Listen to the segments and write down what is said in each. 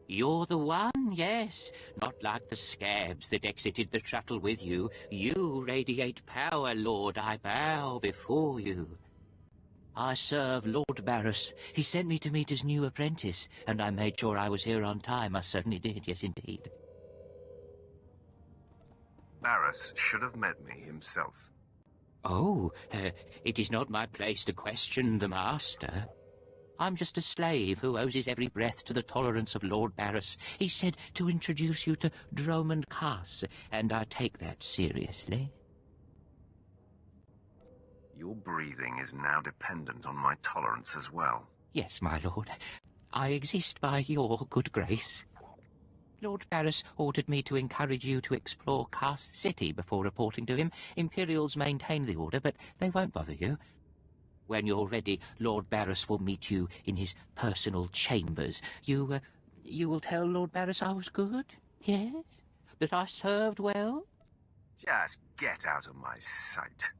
You're the one, yes. Not like the scabs that exited the shuttle with you. You radiate power, Lord. I bow before you. I serve Lord Barris. He sent me to meet his new apprentice, and I made sure I was here on time. I certainly did, yes indeed. Barris should have met me himself. Oh, it is not my place to question the master. I'm just a slave who owes his every breath to the tolerance of Lord Barris. He said to introduce you to Dromund Kaas, and I take that seriously. Your breathing is now dependent on my tolerance as well. Yes, my lord. I exist by your good grace. Lord Barris ordered me to encourage you to explore Kaas City before reporting to him. Imperials maintain the order, but they won't bother you. When you're ready, Lord Barris will meet you in his personal chambers. You will tell Lord Barris I was good? Yes? That I served well? Just get out of my sight.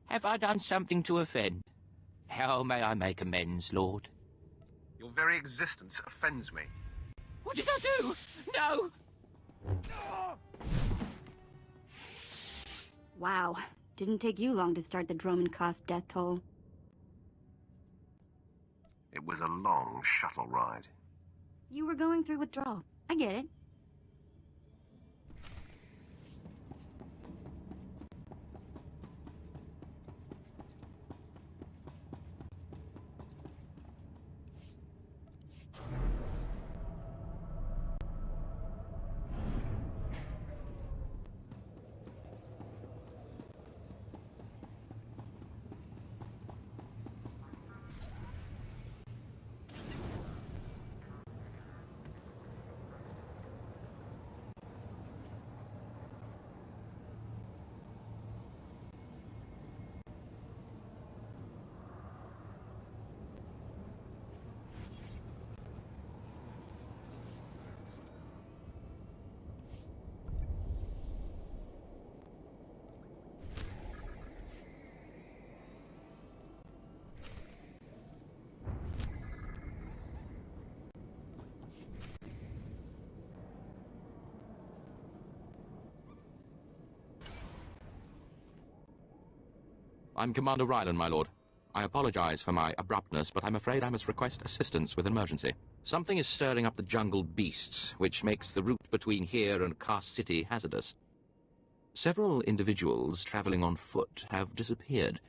Have I done something to offend? How may I make amends, Lord? Your very existence offends me. What did I do? No! Wow. Didn't take you long to start the Dromund Kaas death toll. It was a long shuttle ride. You were going through withdrawal. I get it. I'm Commander Rylan, my lord. I apologize for my abruptness, but I'm afraid I must request assistance with an emergency. Something is stirring up the jungle beasts, which makes the route between here and Kaas City hazardous. Several individuals traveling on foot have disappeared.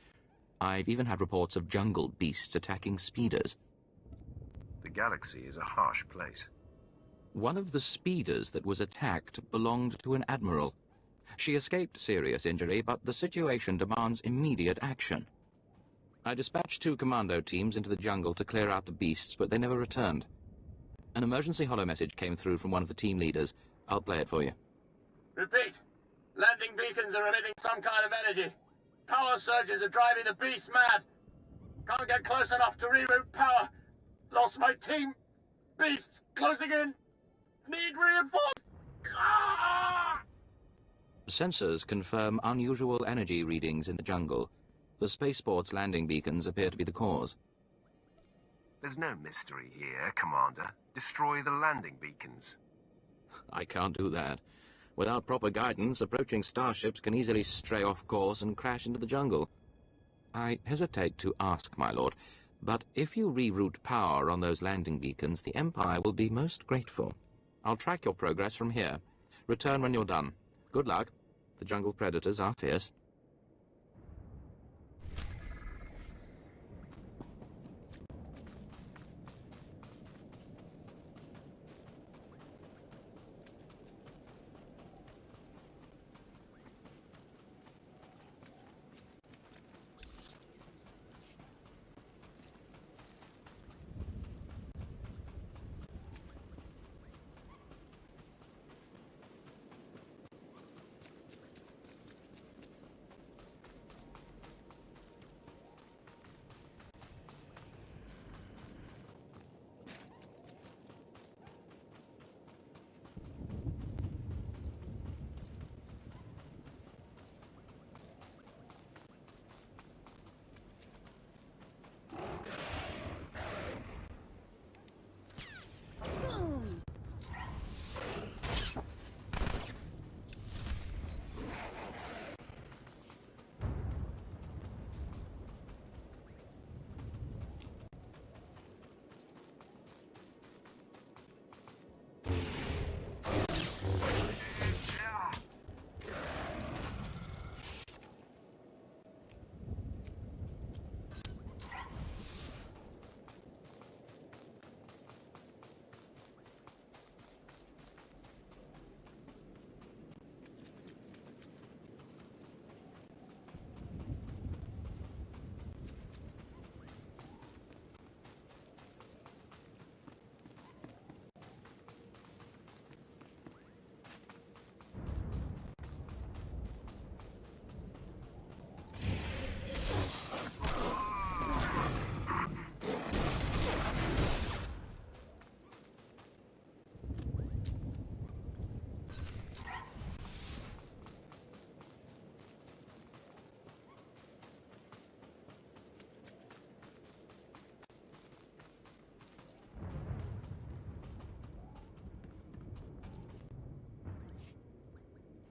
I've even had reports of jungle beasts attacking speeders. The galaxy is a harsh place. One of the speeders that was attacked belonged to an admiral. She escaped serious injury, but the situation demands immediate action. I dispatched 2 commando teams into the jungle to clear out the beasts, but they never returned. An emergency holo message came through from one of the team leaders. I'll play it for you. Repeat. Landing beacons are emitting some kind of energy. Power surges are driving the beasts mad. Can't get close enough to reroute power. Lost my team. Beasts closing in. Need reinforced. Ah! Sensors confirm unusual energy readings in the jungle. The spaceport's landing beacons appear to be the cause. There's no mystery here, Commander. Destroy the landing beacons. I can't do that. Without proper guidance, approaching starships can easily stray off course and crash into the jungle. I hesitate to ask, my lord, but if you reroute power on those landing beacons, the Empire will be most grateful. I'll track your progress from here. Return when you're done. Good luck. The jungle predators are fierce.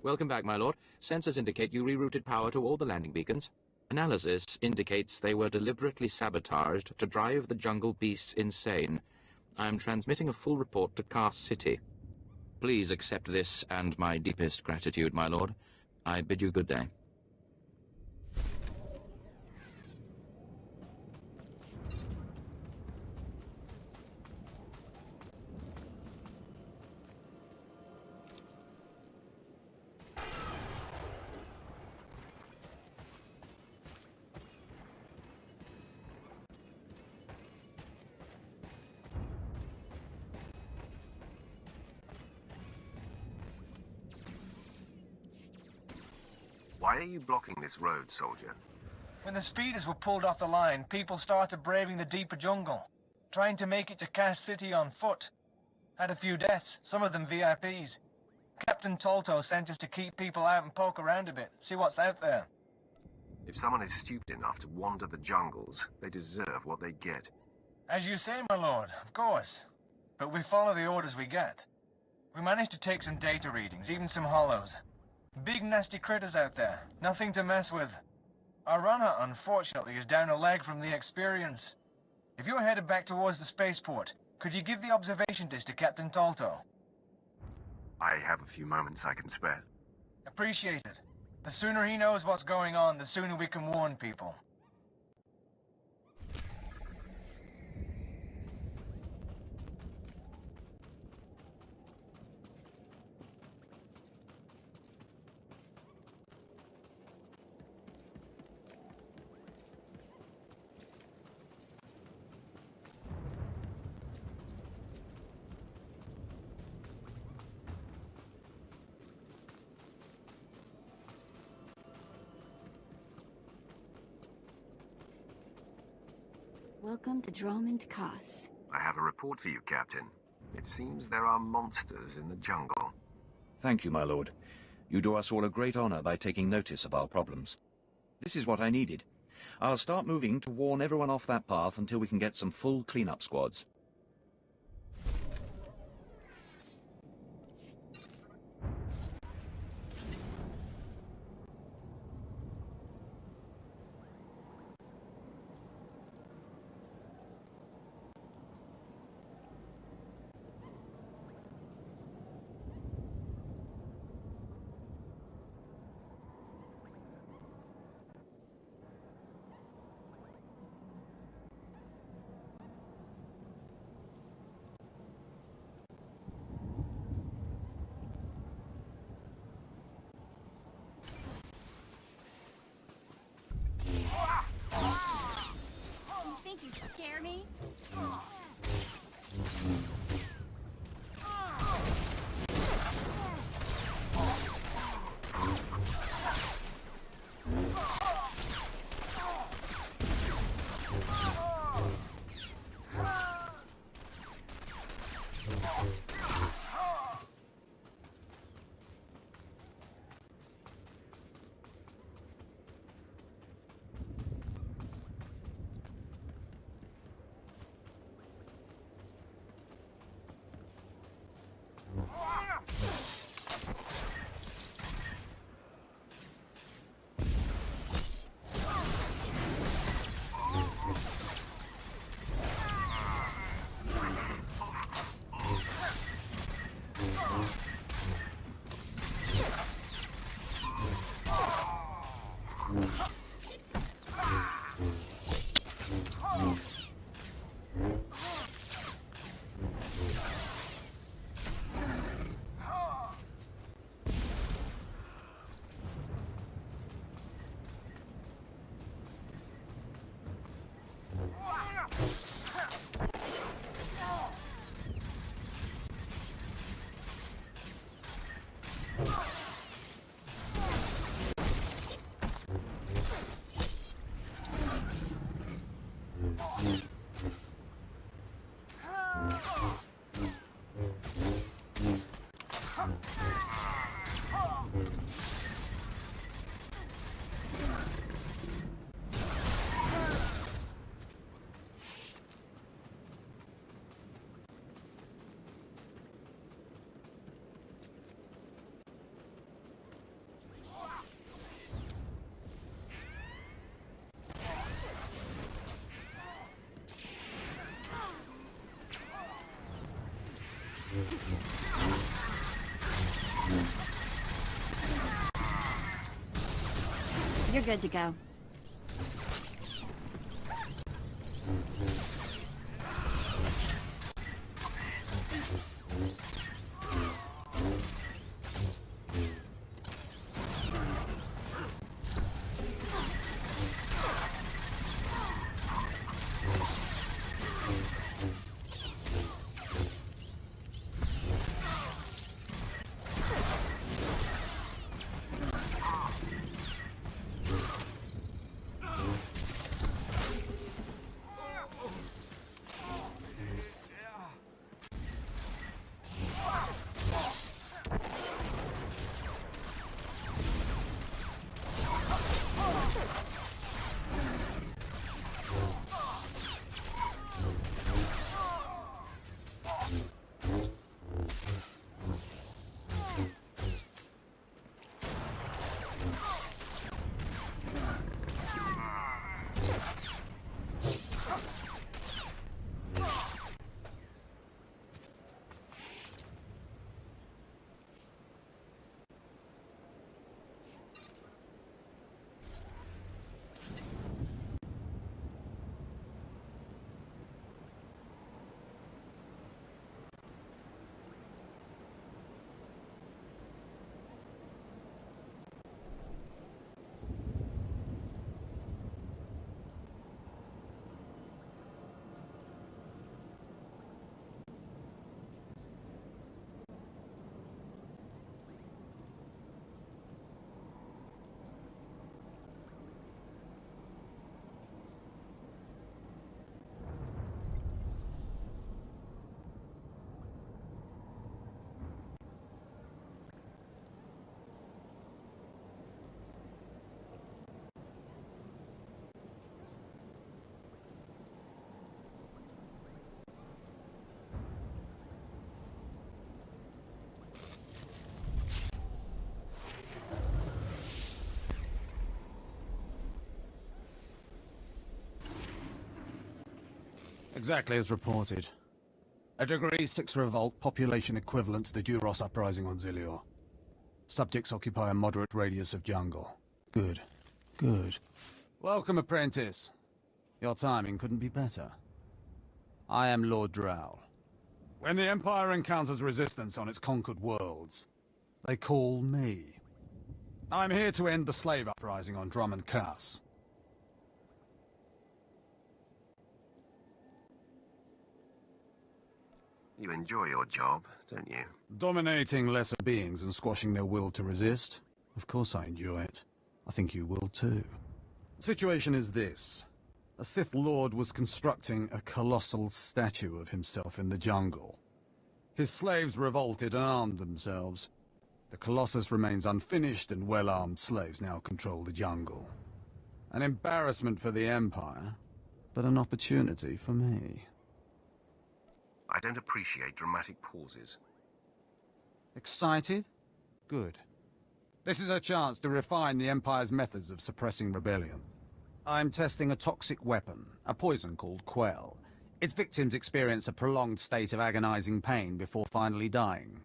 Welcome back, my lord. Sensors indicate you rerouted power to all the landing beacons. Analysis indicates they were deliberately sabotaged to drive the jungle beasts insane. I am transmitting a full report to Cast City. Please accept this and my deepest gratitude, my lord. I bid you good day. Why are you blocking this road, soldier? When the speeders were pulled off the line, people started braving the deeper jungle, trying to make it to Cass City on foot. Had a few deaths, some of them VIPs. Captain Tolto sent us to keep people out and poke around a bit, see what's out there. If someone is stupid enough to wander the jungles, they deserve what they get. As you say, my lord, of course. But we follow the orders we get. We managed to take some data readings, even some hollows. Big nasty critters out there, nothing to mess with. Our runner, unfortunately, is down a leg from the experience. If you're headed back towards the spaceport, could you give the observation disc to Captain Tolto? I have a few moments I can spare. Appreciate it. The sooner he knows what's going on, the sooner we can warn people. Welcome to Dromund Kaas. I have a report for you, Captain. It seems there are monsters in the jungle. Thank you, my lord. You do us all a great honor by taking notice of our problems. This is what I needed. I'll start moving to warn everyone off that path until we can get some full cleanup squads. You scare me? You're good to go. Exactly as reported. A Degree 6 revolt, population equivalent to the Duros uprising on Zilior. Subjects occupy a moderate radius of jungle. Good. Good. Welcome, apprentice. Your timing couldn't be better. I am Lord Drow. When the Empire encounters resistance on its conquered worlds, they call me. I'm here to end the slave uprising on Drummond Cass. You enjoy your job, don't you? Dominating lesser beings and squashing their will to resist? Of course I enjoy it. I think you will too. The situation is this. A Sith Lord was constructing a colossal statue of himself in the jungle. His slaves revolted and armed themselves. The Colossus remains unfinished, and well-armed slaves now control the jungle. An embarrassment for the Empire, but an opportunity for me. I don't appreciate dramatic pauses. Excited? Good. This is a chance to refine the Empire's methods of suppressing rebellion. I'm testing a toxic weapon, a poison called Quell. Its victims experience a prolonged state of agonizing pain before finally dying.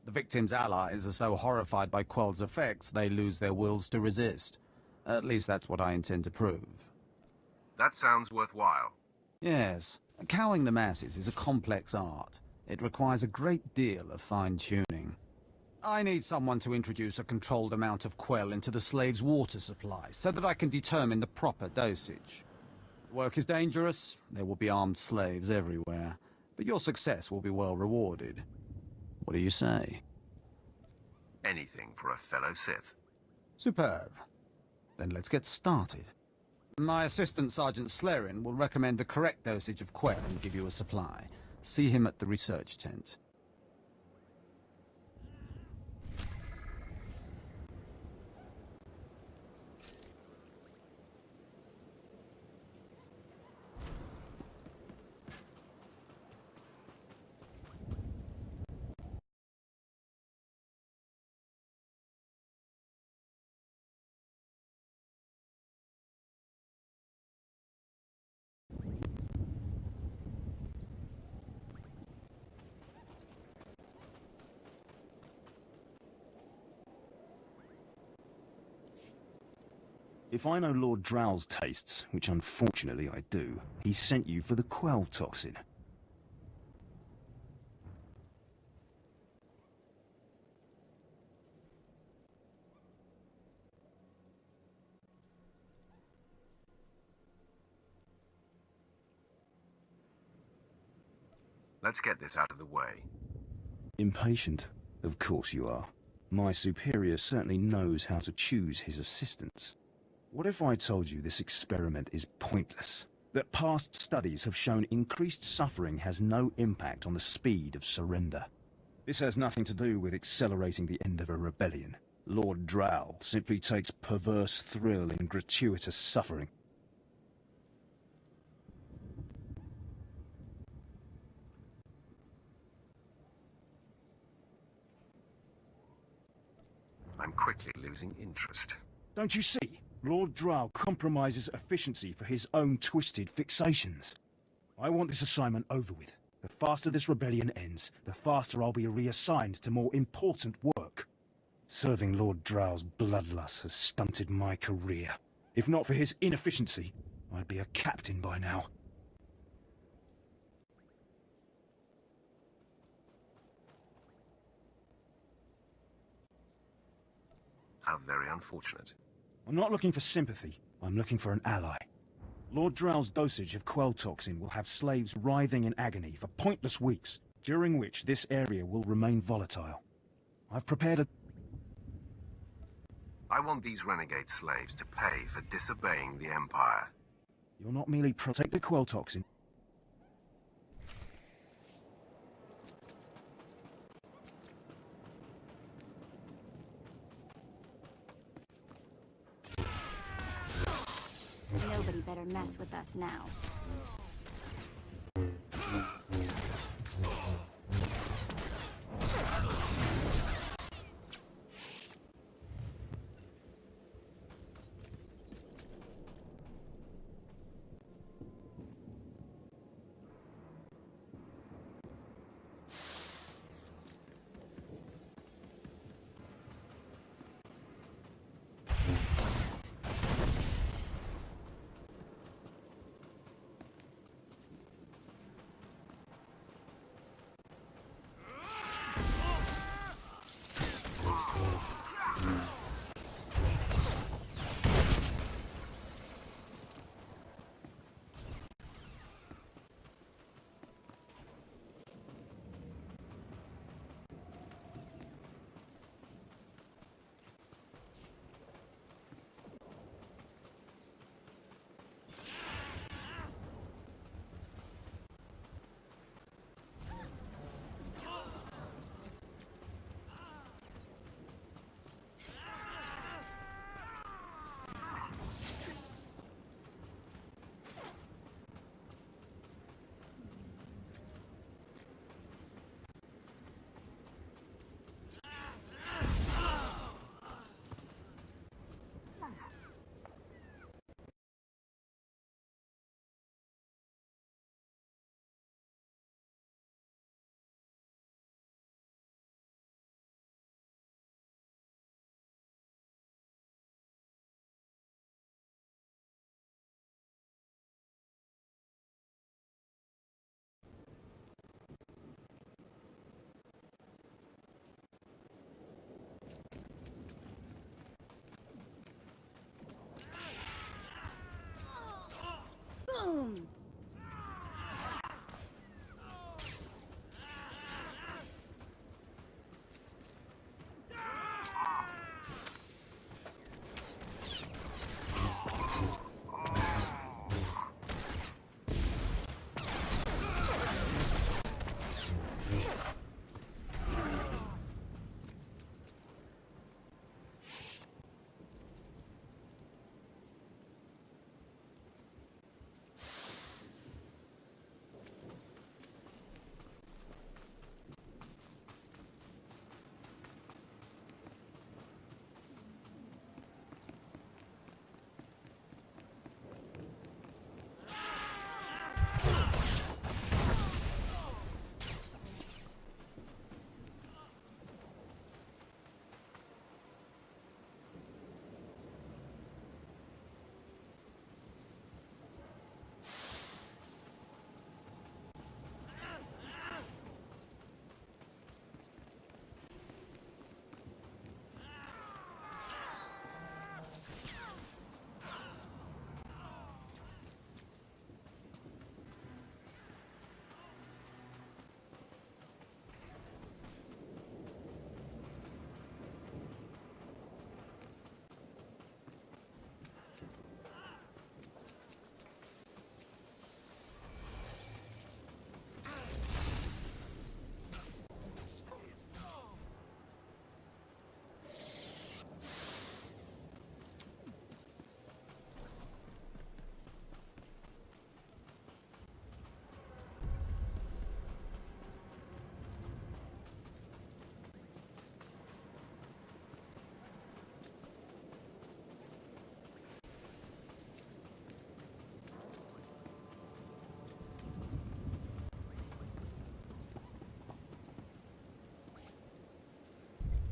The victims' allies are so horrified by Quell's effects, they lose their wills to resist. At least that's what I intend to prove. That sounds worthwhile. Yes. Cowing the masses is a complex art. It requires a great deal of fine-tuning. I need someone to introduce a controlled amount of Quell into the slaves' water supply, so that I can determine the proper dosage. The work is dangerous, there will be armed slaves everywhere, but your success will be well rewarded. What do you say? Anything for a fellow Sith. Superb. Then let's get started. My assistant, Sergeant Slerin, will recommend the correct dosage of Quell and give you a supply. See him at the research tent. If I know Lord Drow's tastes, which unfortunately I do, he sent you for the Quell toxin. Let's get this out of the way. Impatient? Of course you are. My superior certainly knows how to choose his assistants. What if I told you this experiment is pointless? That past studies have shown increased suffering has no impact on the speed of surrender? This has nothing to do with accelerating the end of a rebellion. Lord Drow simply takes perverse thrill in gratuitous suffering. I'm quickly losing interest. Don't you see? Lord Drow compromises efficiency for his own twisted fixations. I want this assignment over with. The faster this rebellion ends, the faster I'll be reassigned to more important work. Serving Lord Drow's bloodlust has stunted my career. If not for his inefficiency, I'd be a captain by now. How very unfortunate. I'm not looking for sympathy. I'm looking for an ally. Lord Drow's dosage of Quell toxin will have slaves writhing in agony for pointless weeks, during which this area will remain volatile. I've prepared a... I want these renegade slaves to pay for disobeying the Empire. You're not merely protect the Quell toxin. Nobody better mess with us now.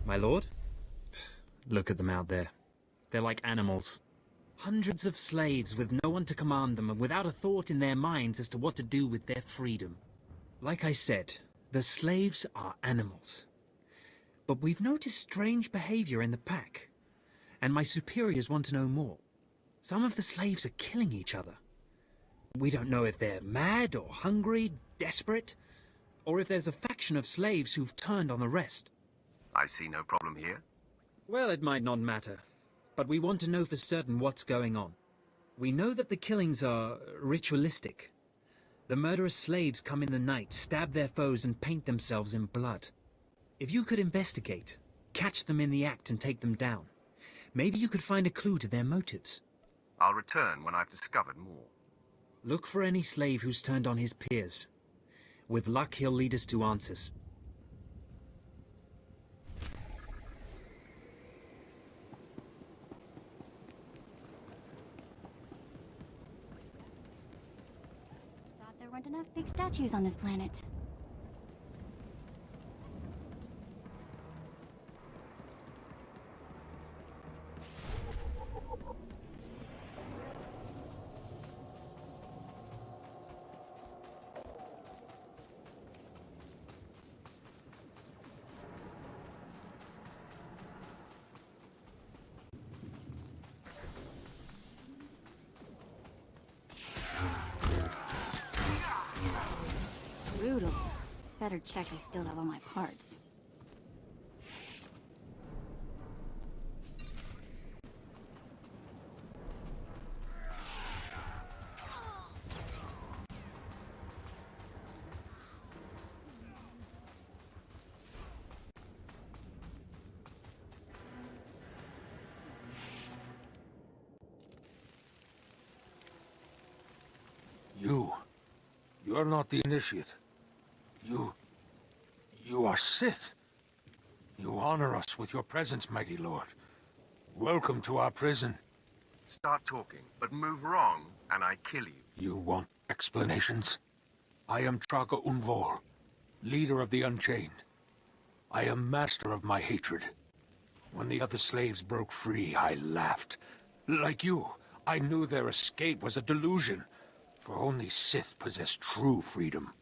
my lord? Look at them out there. They're like animals. Hundreds of slaves with no one to command them and without a thought in their minds as to what to do with their freedom. Like I said, the slaves are animals. But we've noticed strange behavior in the pack, and my superiors want to know more. Some of the slaves are killing each other. We don't know if they're mad or hungry, desperate, or if there's a faction of slaves who've turned on the rest. I see no problem here. Well, it might not matter, but we want to know for certain what's going on. We know that the killings are ritualistic. The murderous slaves come in the night, stab their foes, and paint themselves in blood. If you could investigate, catch them in the act and take them down, maybe you could find a clue to their motives. I'll return when I've discovered more. Look for any slave who's turned on his peers. With luck, he'll lead us to answers. Thought there weren't enough big statues on this planet. Brutal. Better check I still have all my parts. You're not the initiate. You are Sith. You honor us with your presence, mighty lord. Welcome to our prison. Start talking, but move wrong, and I kill you. You want explanations? I am Traga Unvol, leader of the Unchained. I am master of my hatred. When the other slaves broke free, I laughed. Like you, I knew their escape was a delusion, for only Sith possess true freedom.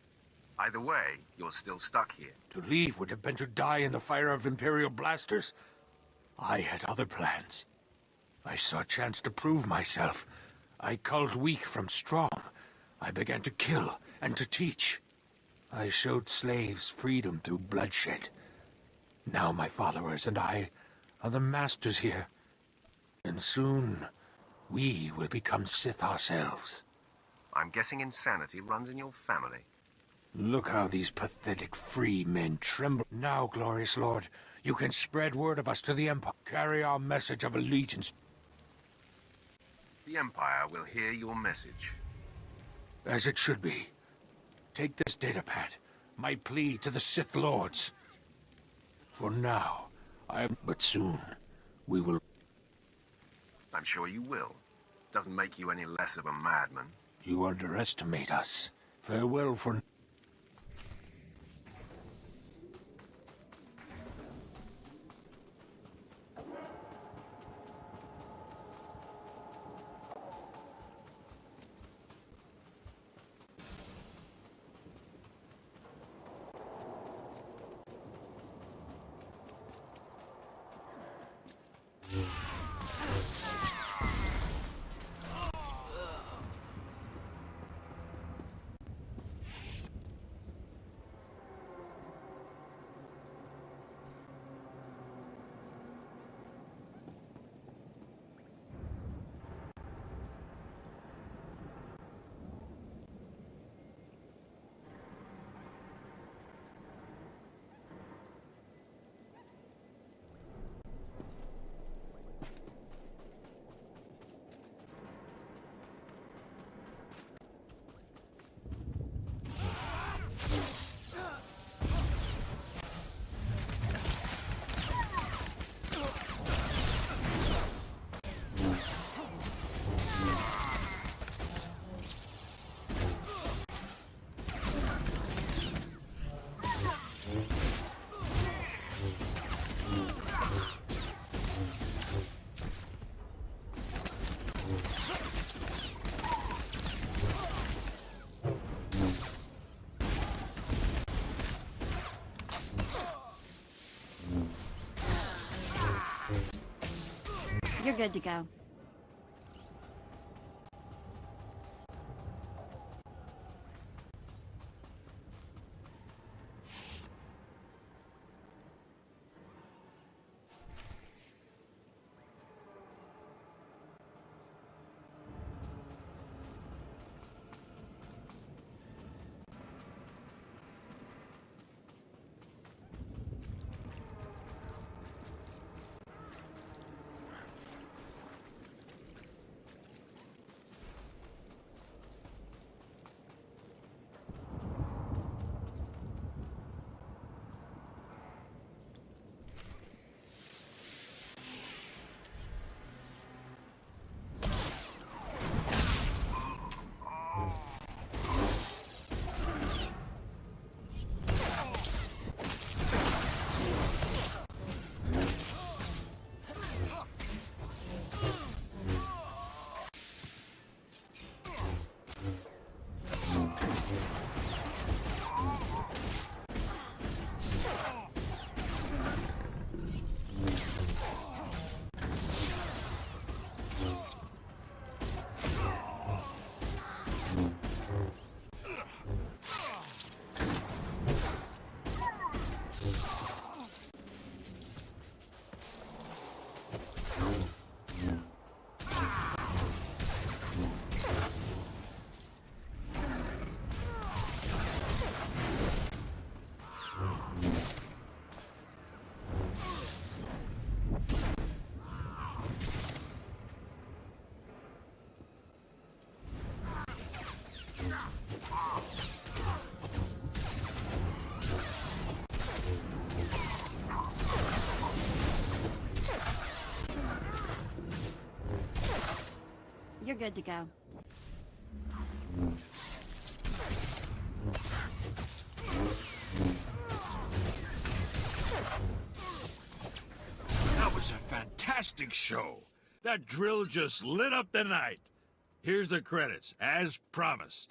Either way, you're still stuck here. To leave would have been to die in the fire of Imperial blasters. I had other plans. I saw a chance to prove myself. I culled weak from strong. I began to kill and to teach. I showed slaves freedom through bloodshed. Now my followers and I are the masters here. And soon, we will become Sith ourselves. I'm guessing insanity runs in your family. Look how these pathetic free men tremble. Now, glorious lord, you can spread word of us to the Empire. Carry our message of allegiance. The Empire will hear your message. As it should be. Take this datapad, my plea to the Sith Lords. For now, but soon, we will... I'm sure you will. Doesn't make you any less of a madman. You underestimate us. Farewell for... You're good to go. You're good to go. That was a fantastic show. That drill just lit up the night. Here's the credits, as promised.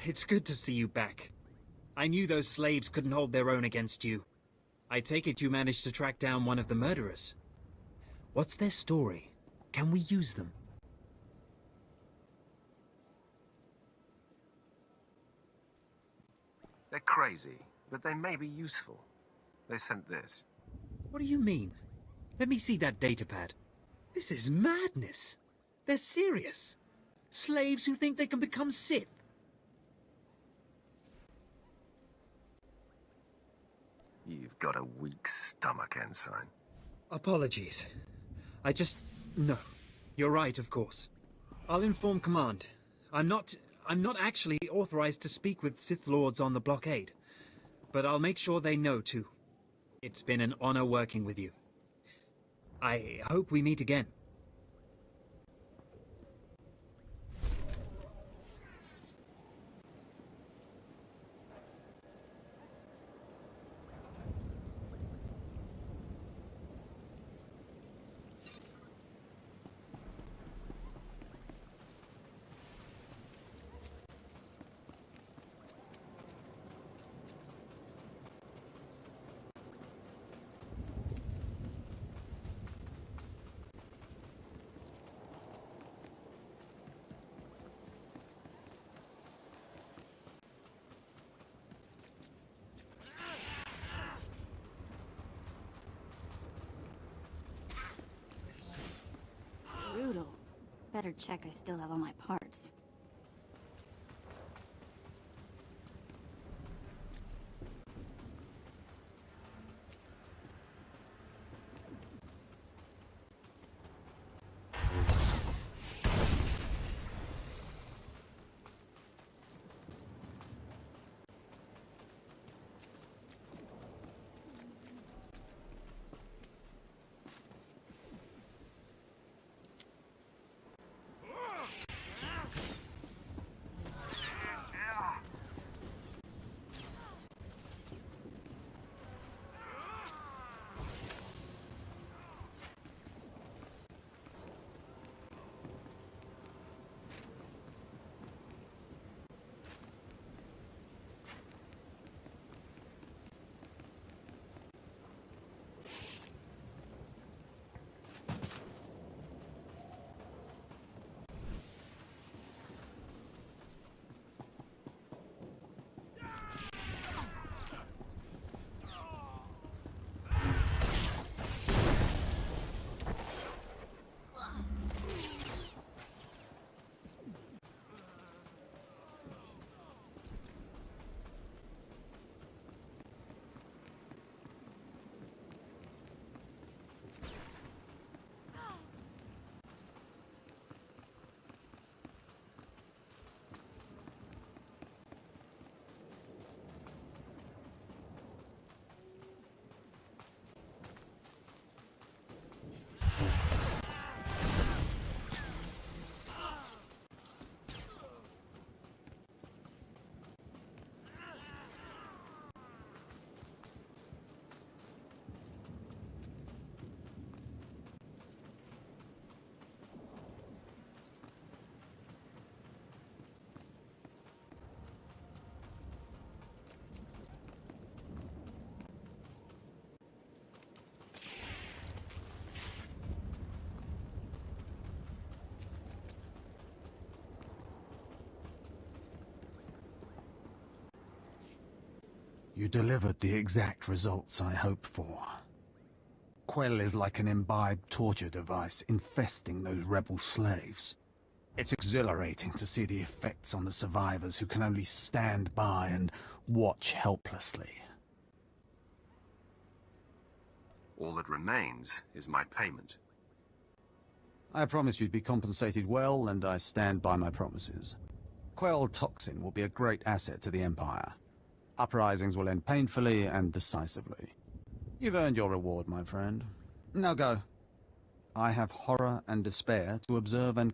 It's good to see you back. I knew those slaves couldn't hold their own against you. I take it you managed to track down one of the murderers. What's their story? Can we use them? They're crazy, but they may be useful. They sent this. What do you mean? Let me see that datapad. This is madness. They're serious. Slaves who think they can become Sith. You've got a weak stomach, Ensign. Apologies. No. You're right, of course. I'll inform Command. I'm not actually authorized to speak with Sith Lords on the blockade. But I'll make sure they know, too. It's been an honor working with you. I hope we meet again. better check I still have all my parts. You delivered the exact results I hoped for. Quell is like an imbibed torture device infesting those rebel slaves. It's exhilarating to see the effects on the survivors who can only stand by and watch helplessly. All that remains is my payment. I promised you'd be compensated well, and I stand by my promises. Quell Toxin will be a great asset to the Empire. Uprisings will end painfully and decisively. You've earned your reward, my friend. Now go. I have horror and despair to observe and...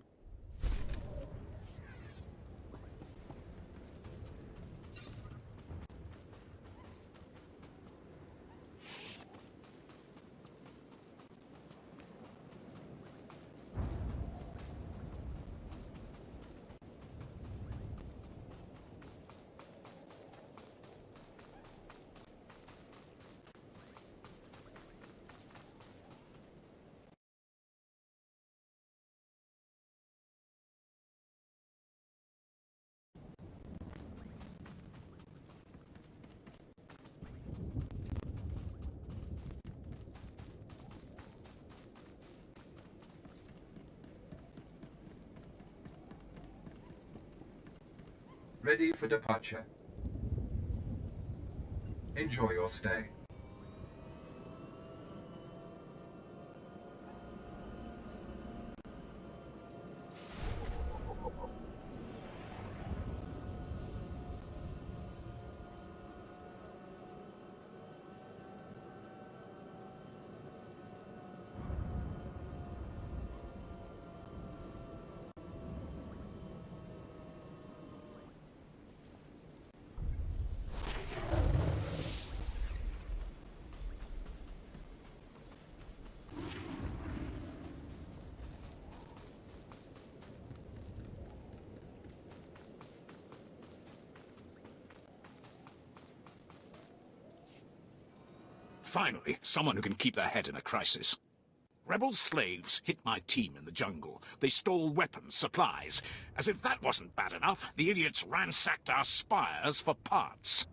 Ready for departure. Enjoy your stay. Finally, someone who can keep their head in a crisis. Rebel slaves hit my team in the jungle. They stole weapons, supplies. As if that wasn't bad enough, the idiots ransacked our spires for parts.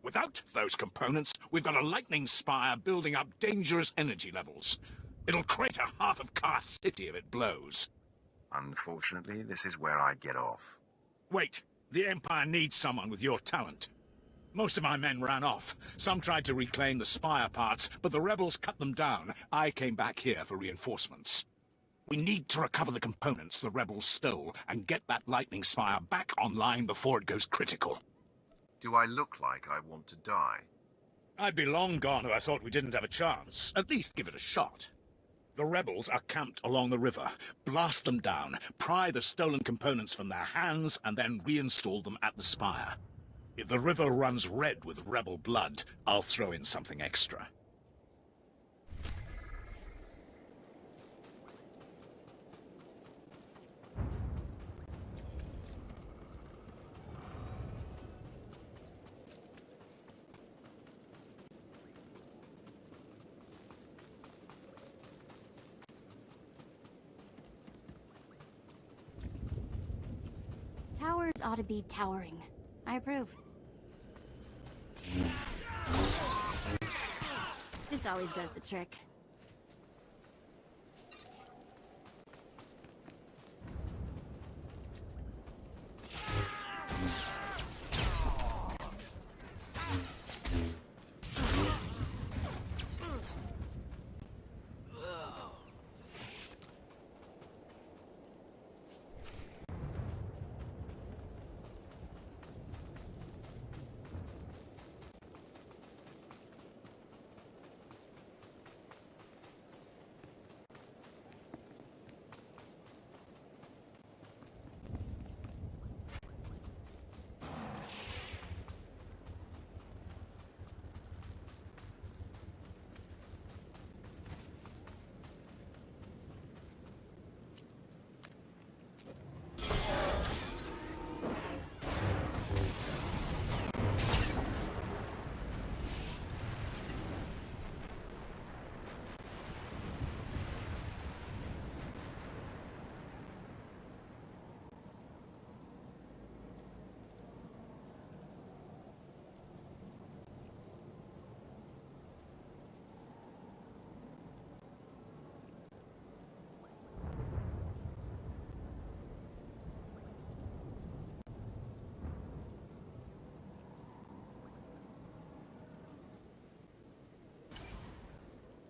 Without those components, we've got a lightning spire building up dangerous energy levels. It'll crater half of Car City if it blows. Unfortunately, this is where I get off. Wait. The Empire needs someone with your talent. Most of my men ran off. Some tried to reclaim the spire parts, but the rebels cut them down. I came back here for reinforcements. We need to recover the components the rebels stole and get that lightning spire back online before it goes critical. Do I look like I want to die? I'd be long gone if I thought we didn't have a chance. At least give it a shot. The rebels are camped along the river. Blast them down, pry the stolen components from their hands, and then reinstall them at the spire. If the river runs red with rebel blood, I'll throw in something extra. Towers ought to be towering. I approve. This always does the trick.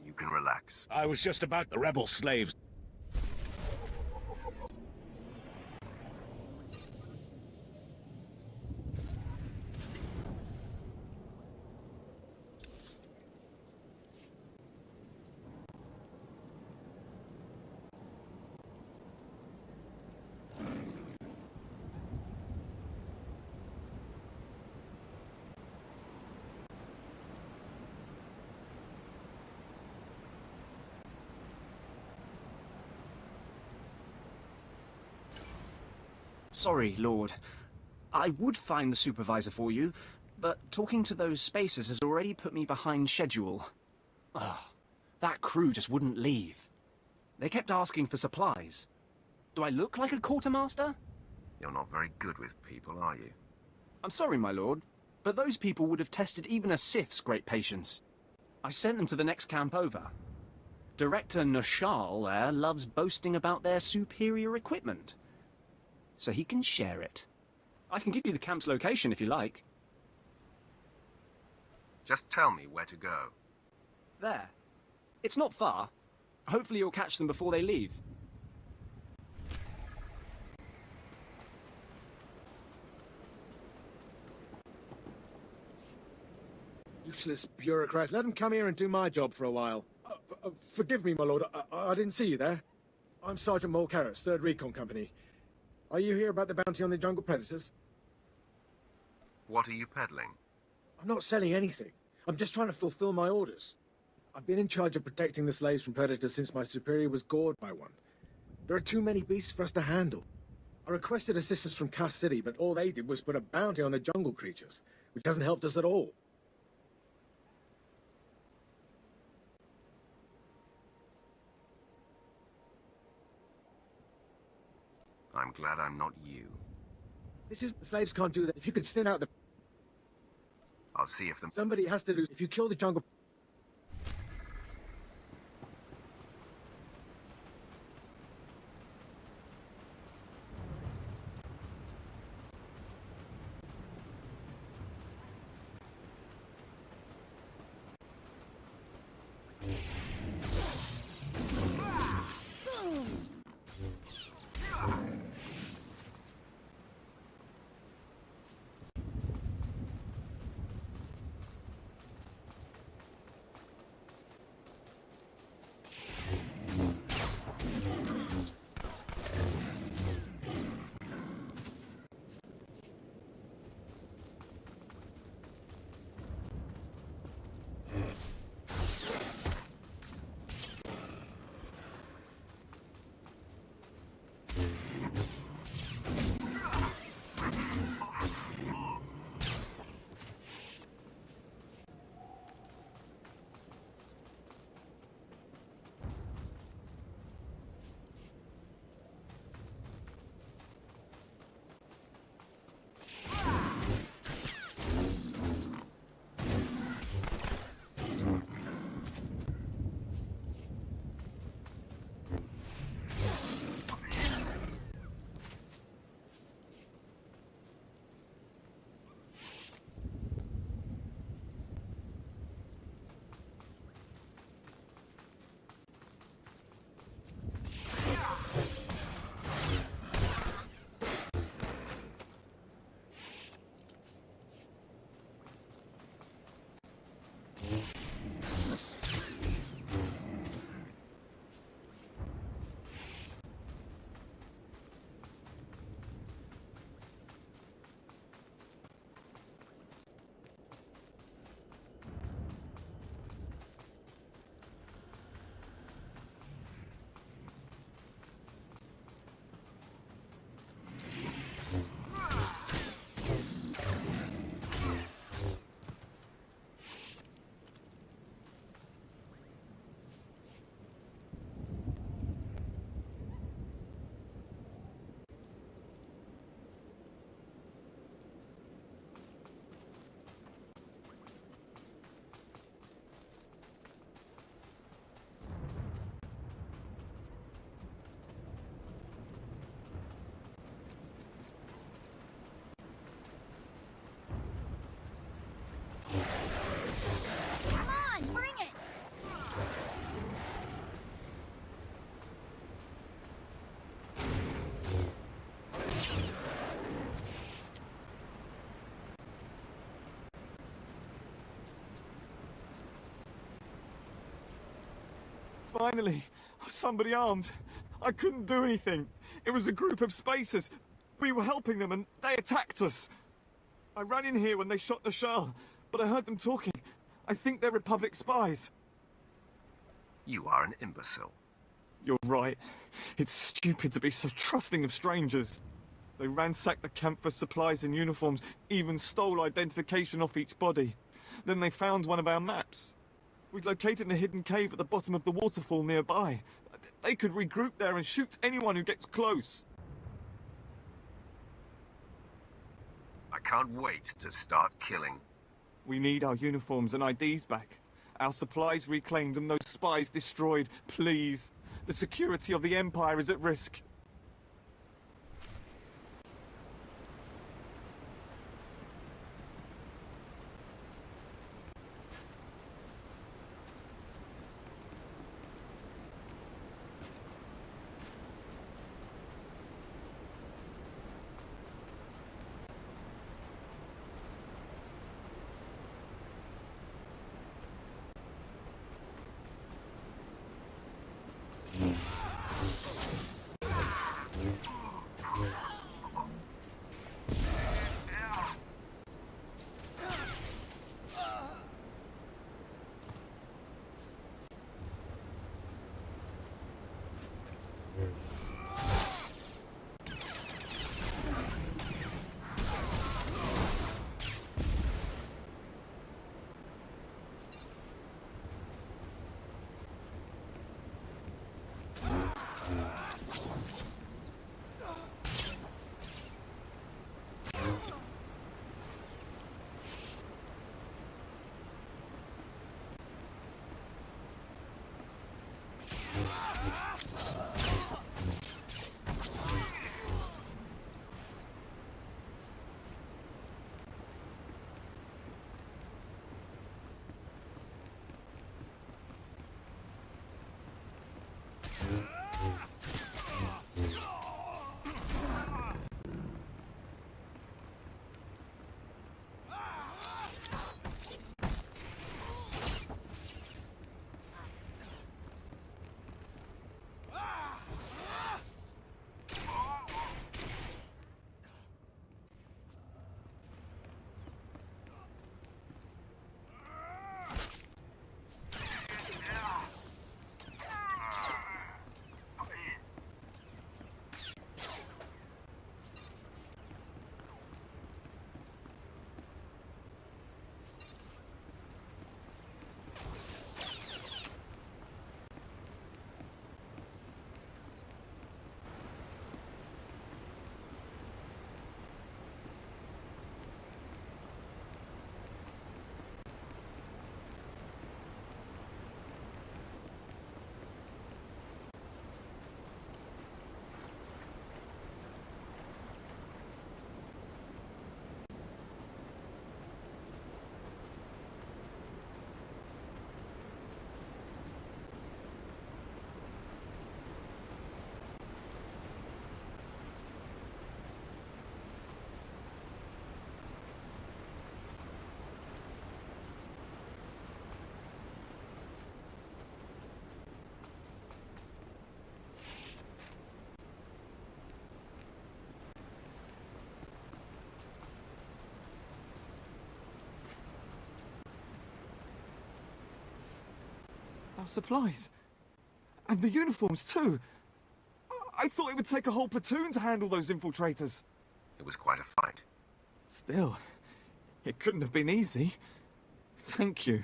You can relax. I was just about the rebel slaves. Sorry, Lord. I would find the supervisor for you, but talking to those spacers has already put me behind schedule. Ugh, that crew just wouldn't leave. They kept asking for supplies. Do I look like a quartermaster? You're not very good with people, are you? I'm sorry, my lord, but those people would have tested even a Sith's great patience. I sent them to the next camp over. Director Nashal there loves boasting about their superior equipment. So he can share it. I can give you the camp's location if you like. Just tell me where to go. There. It's not far. Hopefully you'll catch them before they leave. Useless bureaucrats. Let them come here and do my job for a while. Forgive me, my lord. I didn't see you there. I'm Sergeant Molcaris, 3rd Recon Company. Are you here about the bounty on the jungle predators? What are you peddling? I'm not selling anything. I'm just trying to fulfill my orders. I've been in charge of protecting the slaves from predators since my superior was gored by one. There are too many beasts for us to handle. I requested assistance from Cass City, but all they did was put a bounty on the jungle creatures, which hasn't helped us at all. I'm glad I'm not you. This is... The slaves can't do that. If you could thin out the... I'll see if the... Somebody has to do... If you kill the jungle... Come on, bring it! Finally! Somebody armed! I couldn't do anything! It was a group of spacers! We were helping them and they attacked us! I ran in here when they shot Nashal, but I heard them talking. I think they're Republic spies. You are an imbecile. You're right. It's stupid to be so trusting of strangers. They ransacked the camp for supplies and uniforms, even stole identification off each body. Then they found one of our maps. We'd located a hidden cave at the bottom of the waterfall nearby. They could regroup there and shoot anyone who gets close. I can't wait to start killing. We need our uniforms and IDs back. Our supplies reclaimed and those spies destroyed. Please. The security of the Empire is at risk. Our supplies. And the uniforms, too. I thought it would take a whole platoon to handle those infiltrators. It was quite a fight. Still, it couldn't have been easy. Thank you.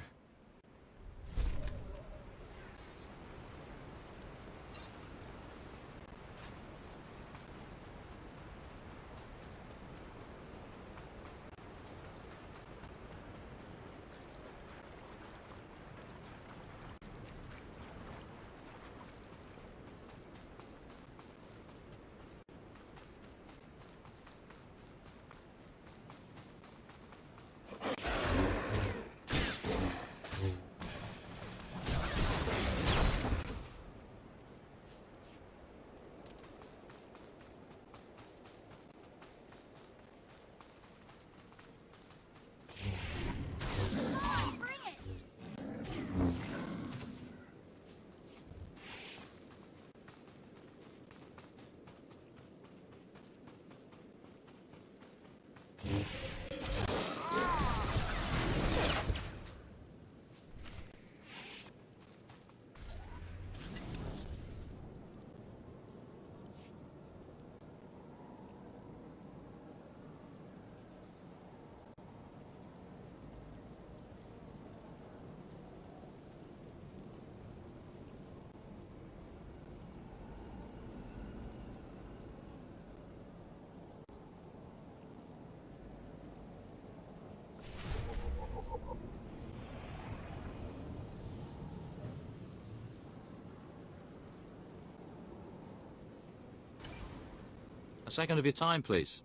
A second of your time, please.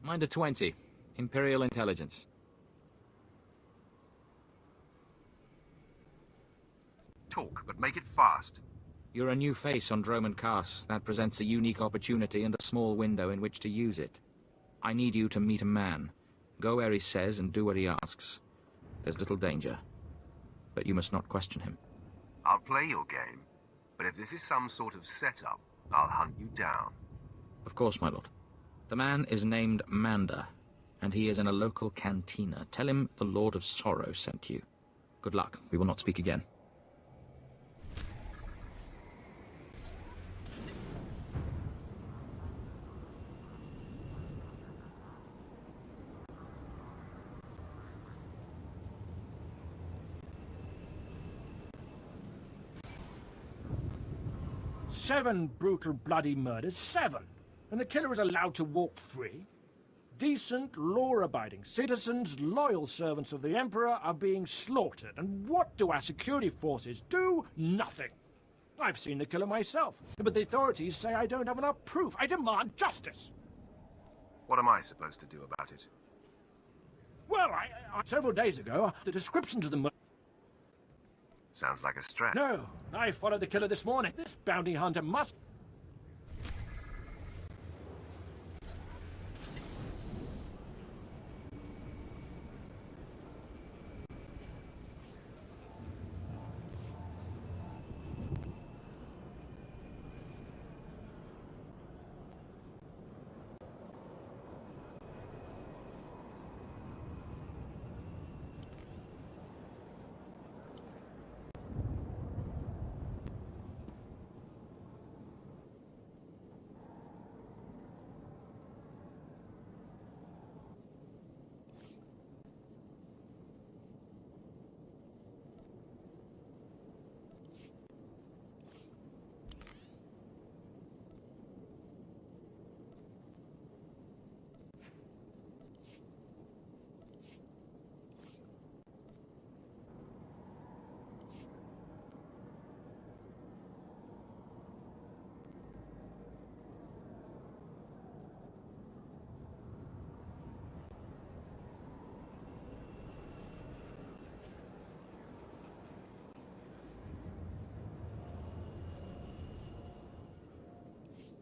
Minder 20. Imperial Intelligence. Talk, but make it fast. You're a new face on Droman Kaas. That presents a unique opportunity and a small window in which to use it. I need you to meet a man. Go where he says and do what he asks. There's little danger. But you must not question him. I'll play your game, but if this is some sort of setup, I'll hunt you down. Of course, my lord. The man is named Mander, and he is in a local cantina. Tell him the Lord of Sorrow sent you. Good luck. We will not speak again. Seven brutal, bloody murders. 7! And the killer is allowed to walk free? Decent, law-abiding citizens, loyal servants of the Emperor, are being slaughtered. And what do our security forces do? Nothing. I've seen the killer myself, but the authorities say I don't have enough proof. I demand justice. What am I supposed to do about it? Well, several days ago, the descriptions of the murder... Sounds like a stretch. No, I followed the killer this morning. This bounty hunter must...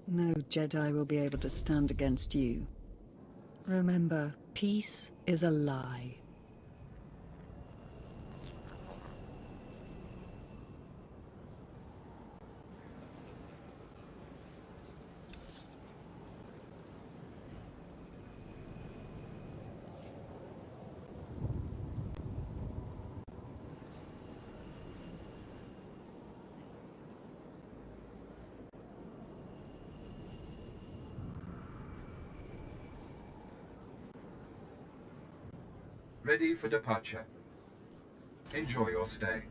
No Jedi will be able to stand against you. Remember, peace is a lie. Ready for departure. Enjoy your stay.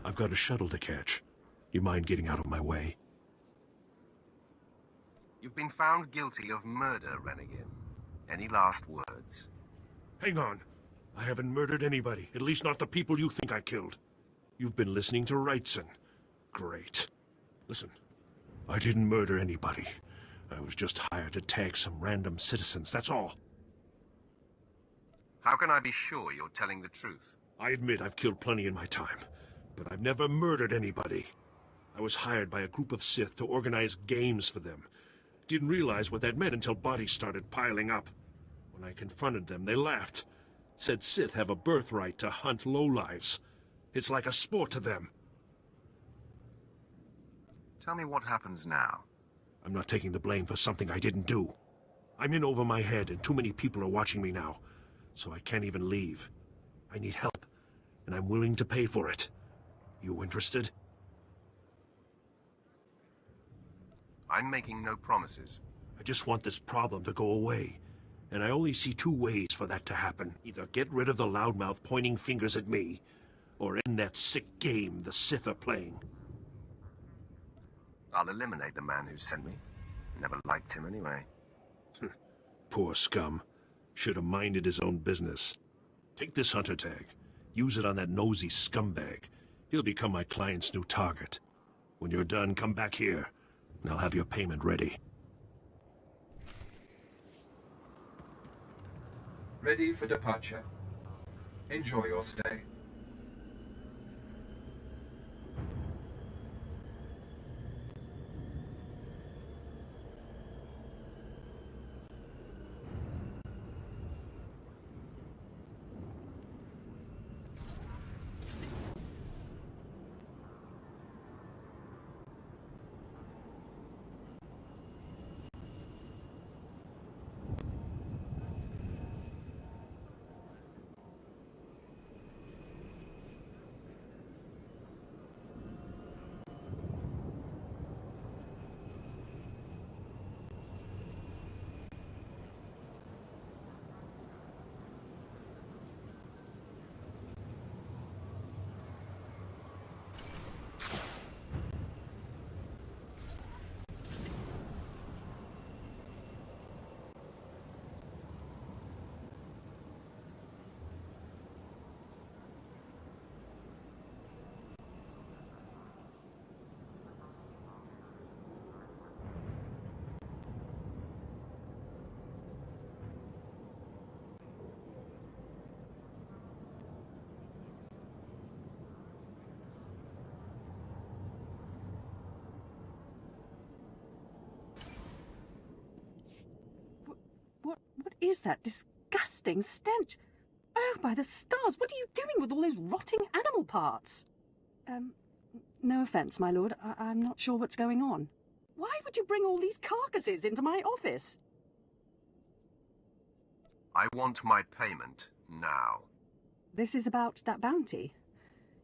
I've got a shuttle to catch. You mind getting out of my way? You've been found guilty of murder, Renegade. Any last words? Hang on. I haven't murdered anybody, at least not the people you think I killed. You've been listening to Wrightson. Great. Listen, I didn't murder anybody. I was just hired to tag some random citizens, that's all. How can I be sure you're telling the truth? I admit I've killed plenty in my time, but I've never murdered anybody. I was hired by a group of Sith to organize games for them. Didn't realize what that meant until bodies started piling up. When I confronted them, they laughed. Said Sith have a birthright to hunt lowlives. It's like a sport to them. Tell me what happens now. I'm not taking the blame for something I didn't do. I'm in over my head and too many people are watching me now, so I can't even leave. I need help, and I'm willing to pay for it. You interested? I'm making no promises. I just want this problem to go away. And I only see two ways for that to happen. Either get rid of the loudmouth pointing fingers at me, or end that sick game the Sith are playing. I'll eliminate the man who sent me. Never liked him anyway. Poor scum. Should have minded his own business. Take this hunter tag. Use it on that nosy scumbag. He'll become my client's new target. When you're done, come back here, and I'll have your payment ready. Ready for departure. Enjoy your stay. What is that disgusting stench? Oh, by the stars, what are you doing with all those rotting animal parts? No offence, my lord. I'm not sure what's going on. Why would you bring all these carcasses into my office? I want my payment now. This is about that bounty.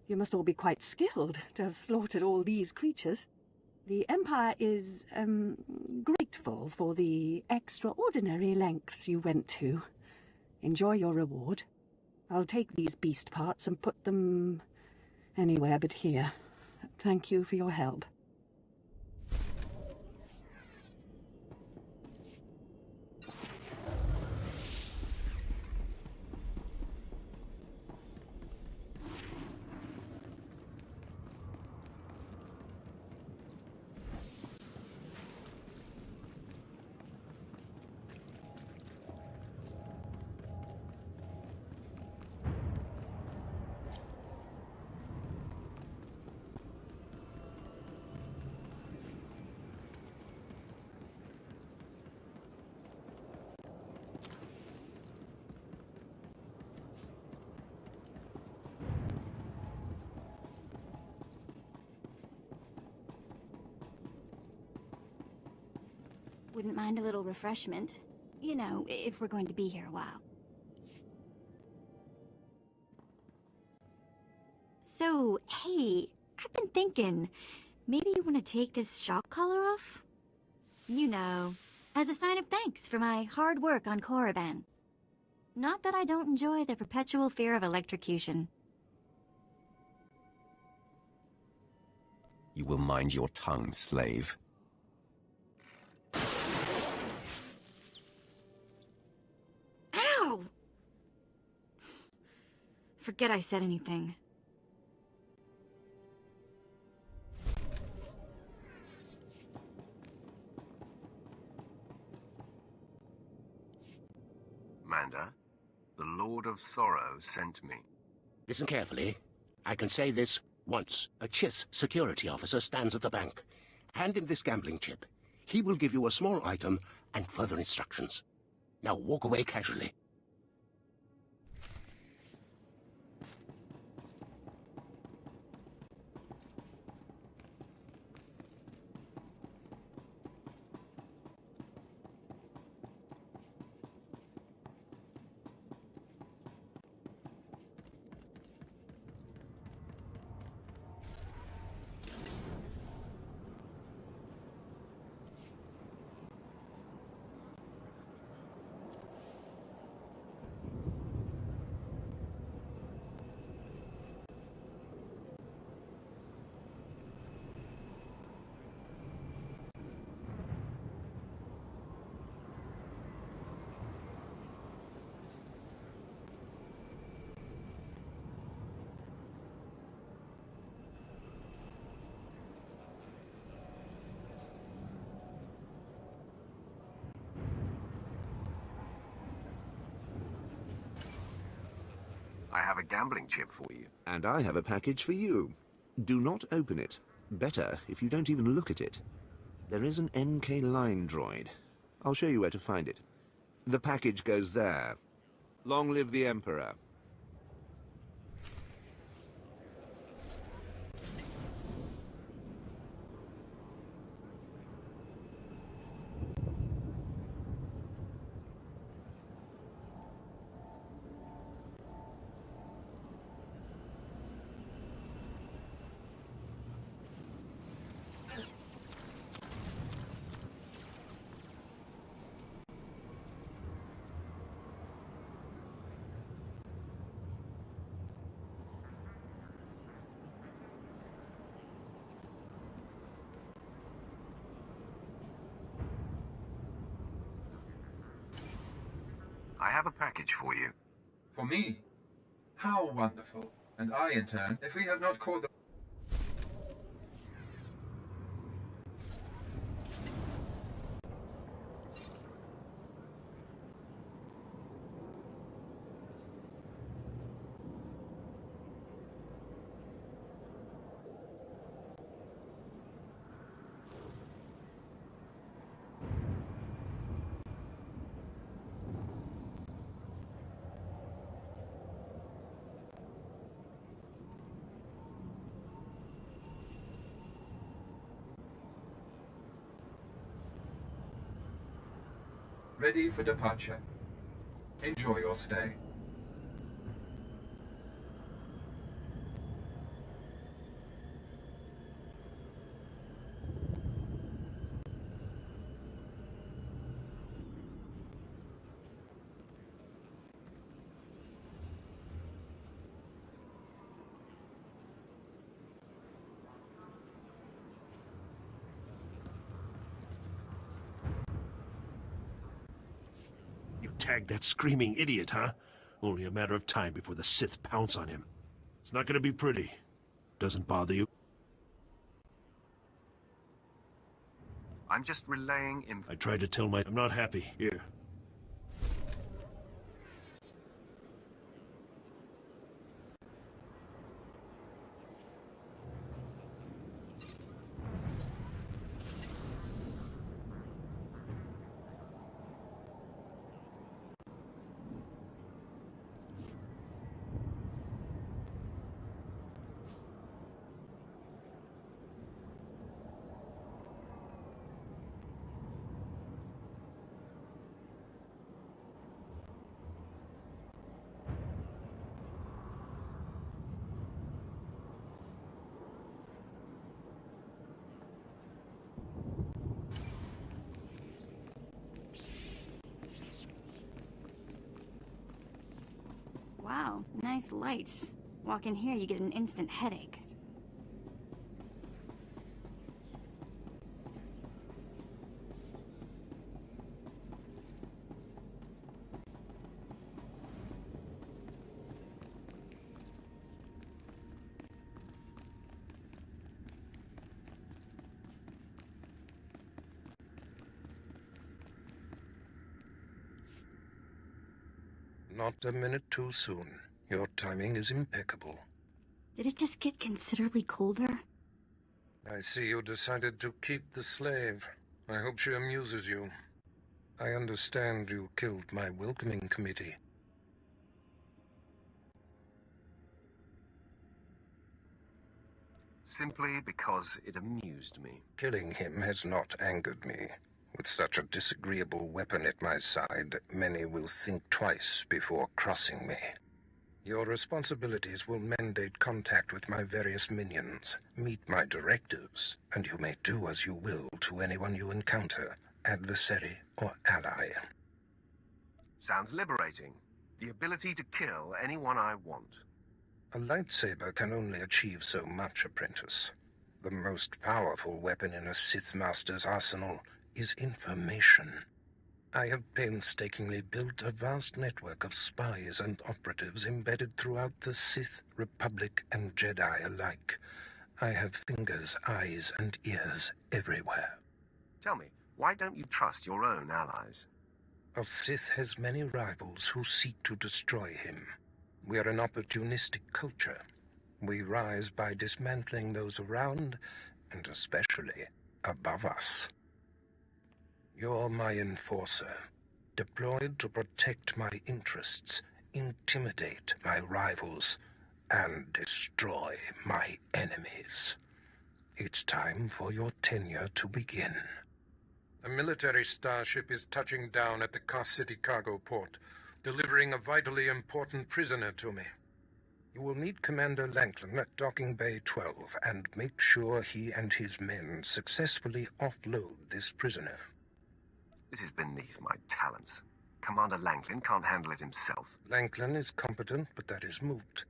You must all be quite skilled to have slaughtered all these creatures. The Empire is, grateful for the extraordinary lengths you went to. Enjoy your reward. I'll take these beast parts and put them anywhere but here. Thank you for your help. Wouldn't mind a little refreshment. You know, if we're going to be here a while. So, hey, I've been thinking, maybe you want to take this shock collar off? You know, as a sign of thanks for my hard work on Korriban. Not that I don't enjoy the perpetual fear of electrocution. You will mind your tongue, slave. Ow! Forget I said anything. Manda, the Lord of Sorrow sent me. Listen carefully. I can say this once. A Chiss security officer stands at the bank. Hand him this gambling chip. He will give you a small item and further instructions. Now walk away casually. I have a gambling chip for you. And I have a package for you. Do not open it. Better if you don't even look at it. There is an NK line droid. I'll show you where to find it. The package goes there. Long live the Emperor. I have a package for you. For me? How wonderful. And I, in turn, if we have not caught the... Ready for departure. Enjoy your stay. Tag that screaming idiot, huh? Only a matter of time before the Sith pounce on him. It's not gonna be pretty. Doesn't bother you? I'm just relaying I tried to tell I'm not happy. Here. Wow, nice lights. Walk in here, you get an instant headache. Not a minute too soon. Your timing is impeccable. Did it just get considerably colder? I see you decided to keep the slave. I hope she amuses you. I understand you killed my welcoming committee. Simply because it amused me. Killing him has not angered me. With such a disagreeable weapon at my side, many will think twice before crossing me. Your responsibilities will mandate contact with my various minions, meet my directives, and you may do as you will to anyone you encounter, adversary or ally. Sounds liberating. The ability to kill anyone I want. A lightsaber can only achieve so much, apprentice. The most powerful weapon in a Sith Master's arsenal is information. I have painstakingly built a vast network of spies and operatives embedded throughout the Sith, Republic, and Jedi alike. I have fingers, eyes, and ears everywhere. Tell me, why don't you trust your own allies? A Sith has many rivals who seek to destroy him. We are an opportunistic culture. We rise by dismantling those around, and especially above us. You're my enforcer, deployed to protect my interests, intimidate my rivals, and destroy my enemies. It's time for your tenure to begin. A military starship is touching down at the Kos City cargo port, delivering a vitally important prisoner to me. You will meet Commander Lanklin at Docking Bay 12 and make sure he and his men successfully offload this prisoner. This is beneath my talents. Commander Lanklin can't handle it himself. Lanklin is competent, but that is moot.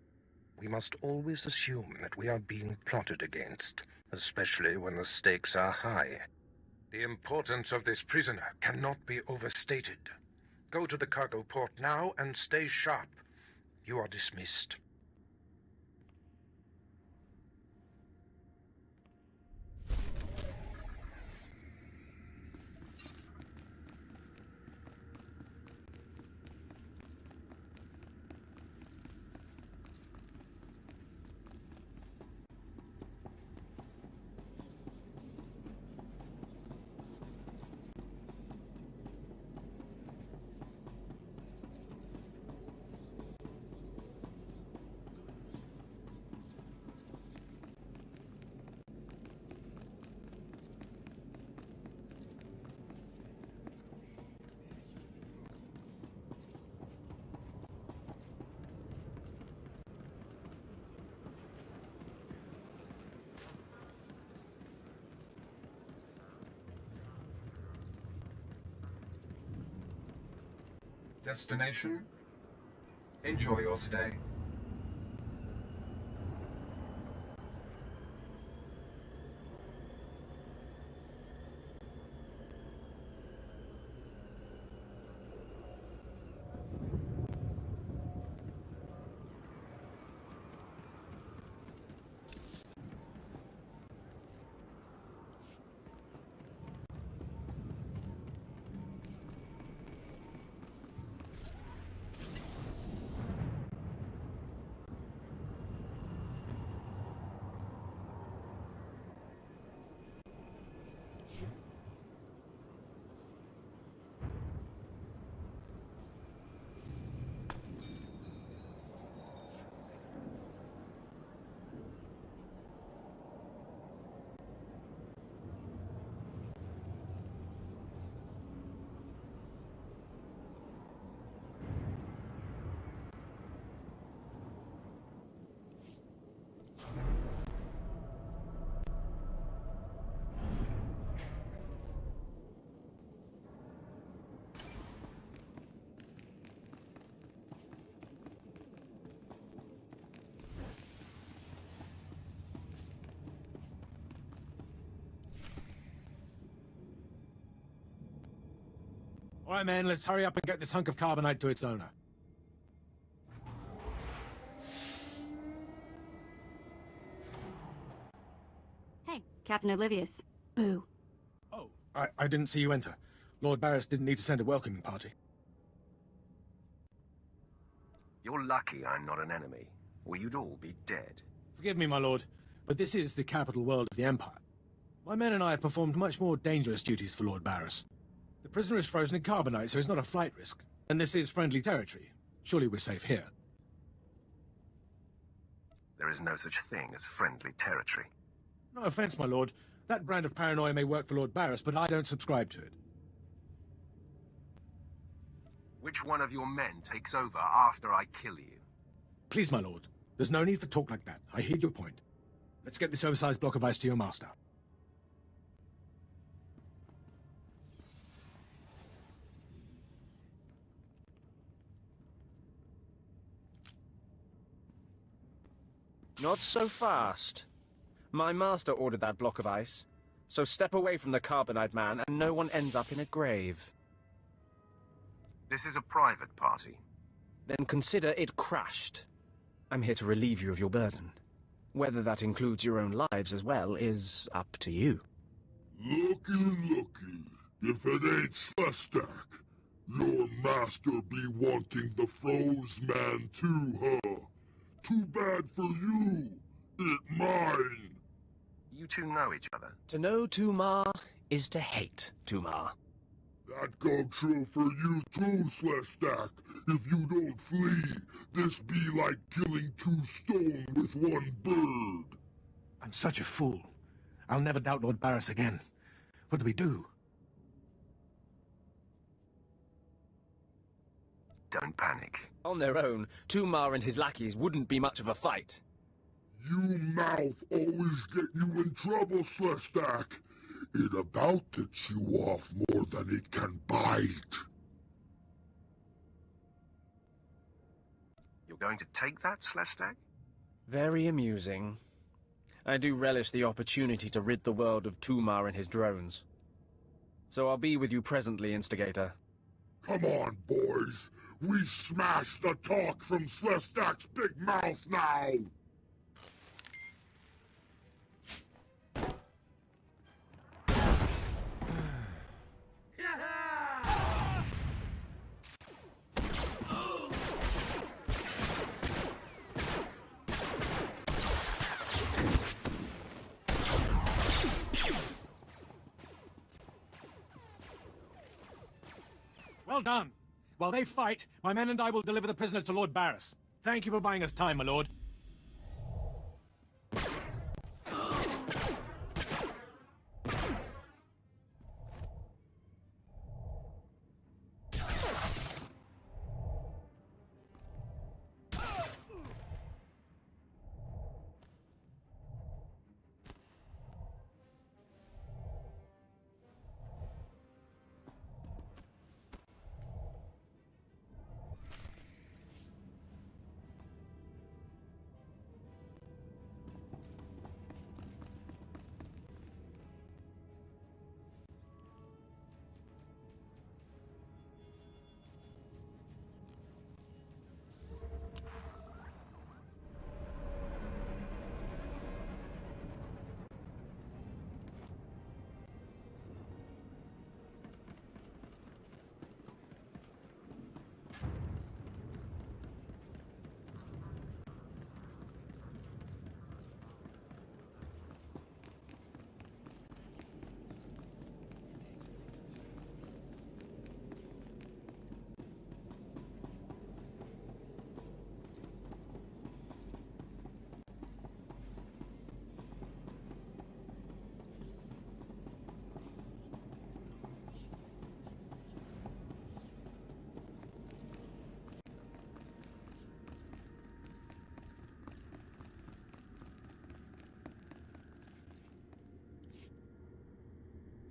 We must always assume that we are being plotted against, especially when the stakes are high. The importance of this prisoner cannot be overstated. Go to the cargo port now and stay sharp. You are dismissed. Destination? Enjoy your stay. All right, man, let's hurry up and get this hunk of carbonite to its owner. Hey, Captain Oblivious. Boo. Oh, I didn't see you enter. Lord Barris didn't need to send a welcoming party. You're lucky I'm not an enemy, or you'd all be dead. Forgive me, my lord, but this is the capital world of the Empire. My men and I have performed much more dangerous duties for Lord Barris. The prisoner is frozen in carbonite, so he's not a flight risk. And this is friendly territory. Surely we're safe here. There is no such thing as friendly territory. No offense, my lord. That brand of paranoia may work for Lord Barris, but I don't subscribe to it. Which one of your men takes over after I kill you? Please, my lord. There's no need for talk like that. I heed your point. Let's get this oversized block of ice to your master. Not so fast. My master ordered that block of ice, so step away from the carbonite man and no one ends up in a grave. This is a private party. Then consider it crashed. I'm here to relieve you of your burden. Whether that includes your own lives as well is up to you. Looky. If it ain't Slestak, your master be wanting the froze man too, huh? Too bad for you. It mine. You two know each other. To know Tumar is to hate Tumar. That go true for you too, Slestak. If you don't flee, this be like killing two stone with one bird. I'm such a fool. I'll never doubt Lord Barris again. What do we do? Don't panic. On their own, Tumar and his lackeys wouldn't be much of a fight. You mouth always get you in trouble, Slestak. It about to chew off more than it can bite. You're going to take that, Slestak? Very amusing. I do relish the opportunity to rid the world of Tumar and his drones. So I'll be with you presently, Instigator. Come on, boys. We smash the talk from Slestak's big mouth now! Well done. While they fight, my men and I will deliver the prisoner to Lord Barris. Thank you for buying us time, my lord.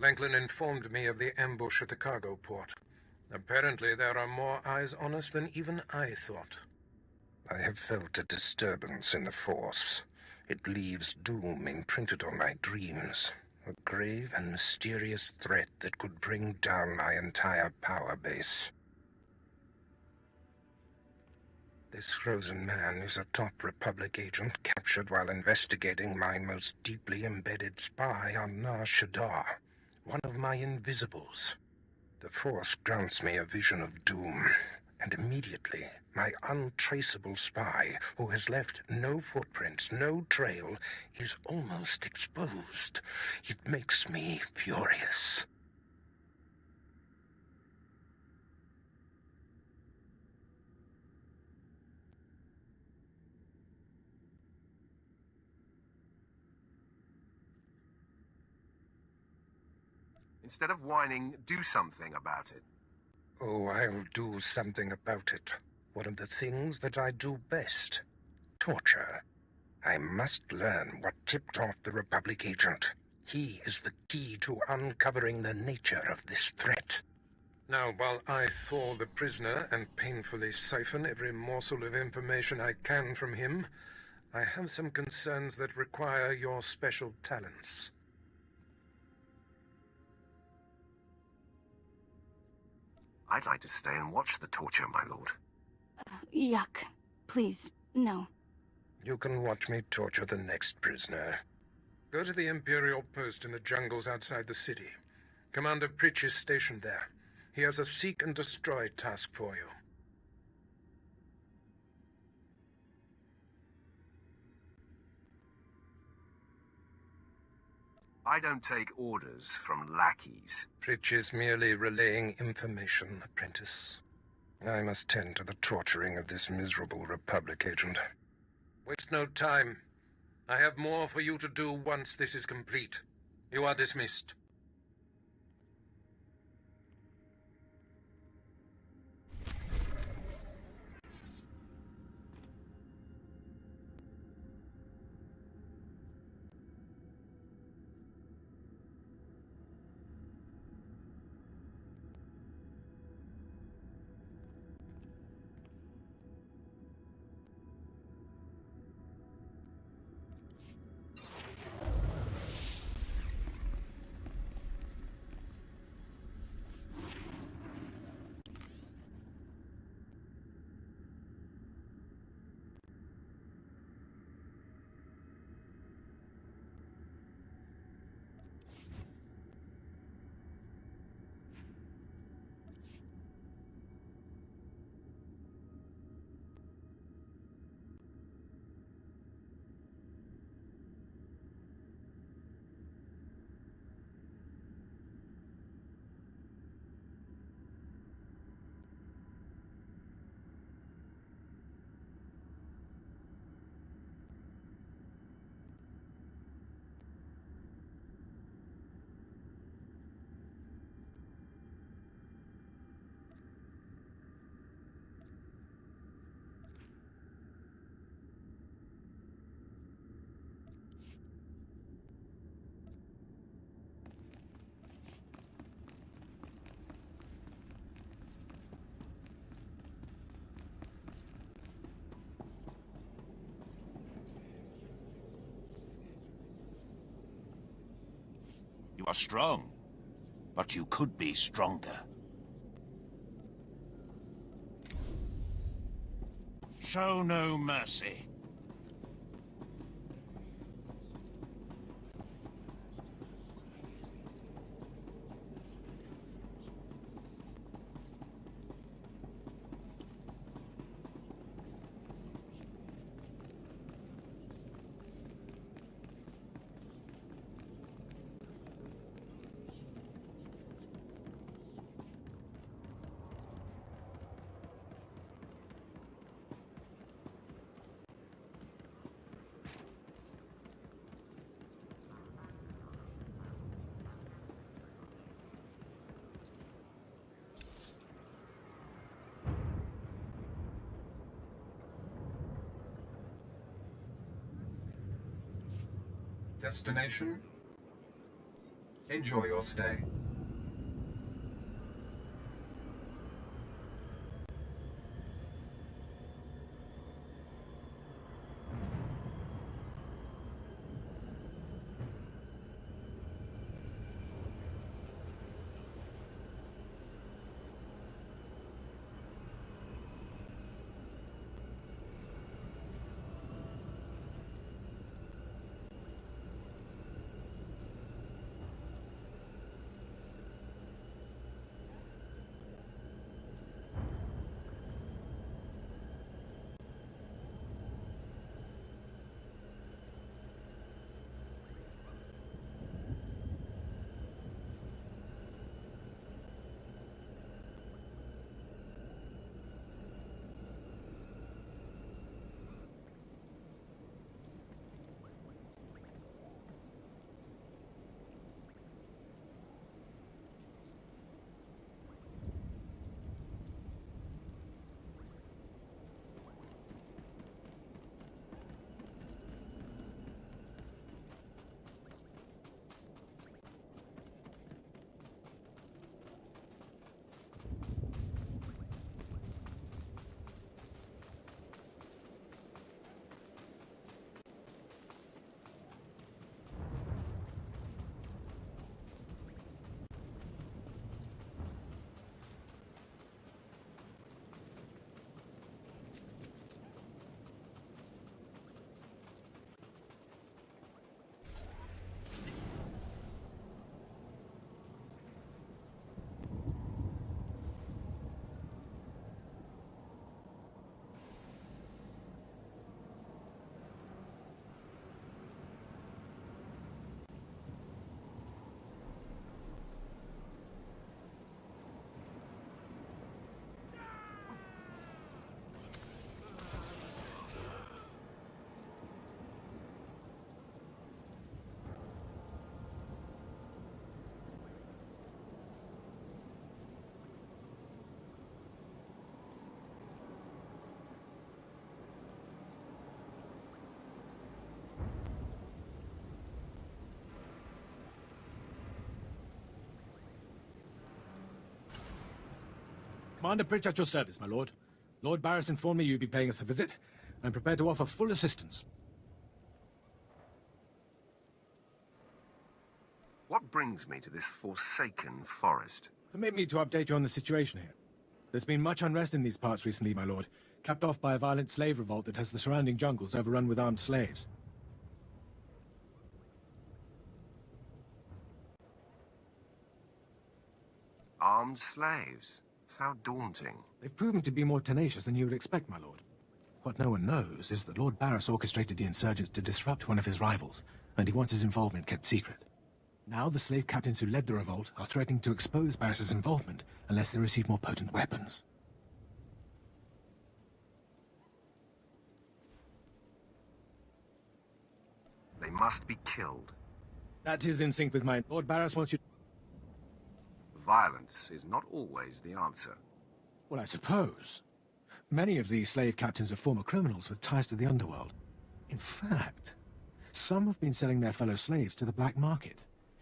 Lanklin informed me of the ambush at the cargo port. Apparently there are more eyes on us than even I thought. I have felt a disturbance in the Force. It leaves doom imprinted on my dreams. A grave and mysterious threat that could bring down my entire power base. This frozen man is a top Republic agent captured while investigating my most deeply embedded spy on Nar Shaddaa, one of my invisibles. The Force grants me a vision of doom, and immediately my untraceable spy, who has left no footprints, no trail, is almost exposed. It makes me furious. Instead of whining, do something about it. Oh, I'll do something about it. One of the things that I do best. Torture. I must learn what tipped off the Republic agent. He is the key to uncovering the nature of this threat. Now, while I thaw the prisoner and painfully siphon every morsel of information I can from him, I have some concerns that require your special talents. I'd like to stay and watch the torture, my lord. Yuck. Please, no. You can watch me torture the next prisoner. Go to the Imperial post in the jungles outside the city. Commander Pritch is stationed there. He has a seek and destroy task for you. I don't take orders from lackeys. Pritch is merely relaying information, apprentice. I must tend to the torturing of this miserable Republic agent. Waste no time. I have more for you to do once this is complete. You are dismissed. You are strong, but you could be stronger. Show no mercy. Destination? Enjoy your stay. Commander Pritch at your service, my lord. Lord Barris informed me you'd be paying us a visit. I'm prepared to offer full assistance. What brings me to this forsaken forest? Permit me to update you on the situation here. There's been much unrest in these parts recently, my lord, capped off by a violent slave revolt that has the surrounding jungles overrun with armed slaves. Armed slaves? How daunting. They've proven to be more tenacious than you would expect, my lord. What no one knows is that Lord Barris orchestrated the insurgents to disrupt one of his rivals, and he wants his involvement kept secret. Now the slave captains who led the revolt are threatening to expose Barris's involvement unless they receive more potent weapons. They must be killed. That is in sync with mine. Lord Barris wants you... Violence is not always the answer. Well, I suppose. Many of these slave captains are former criminals with ties to the underworld. In fact, some have been selling their fellow slaves to the black market.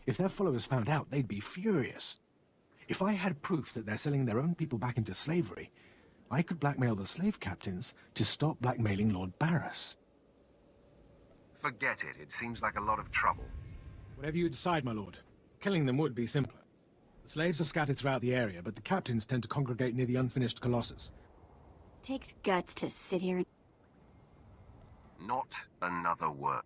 If their followers found out, they'd be furious. If I had proof that they're selling their own people back into slavery, I could blackmail the slave captains to stop blackmailing Lord Barris. Forget it. It seems like a lot of trouble. Whatever you decide, my lord. Killing them would be simpler. The slaves are scattered throughout the area, but the captains tend to congregate near the unfinished Colossus. Takes guts to sit here and... Not another word.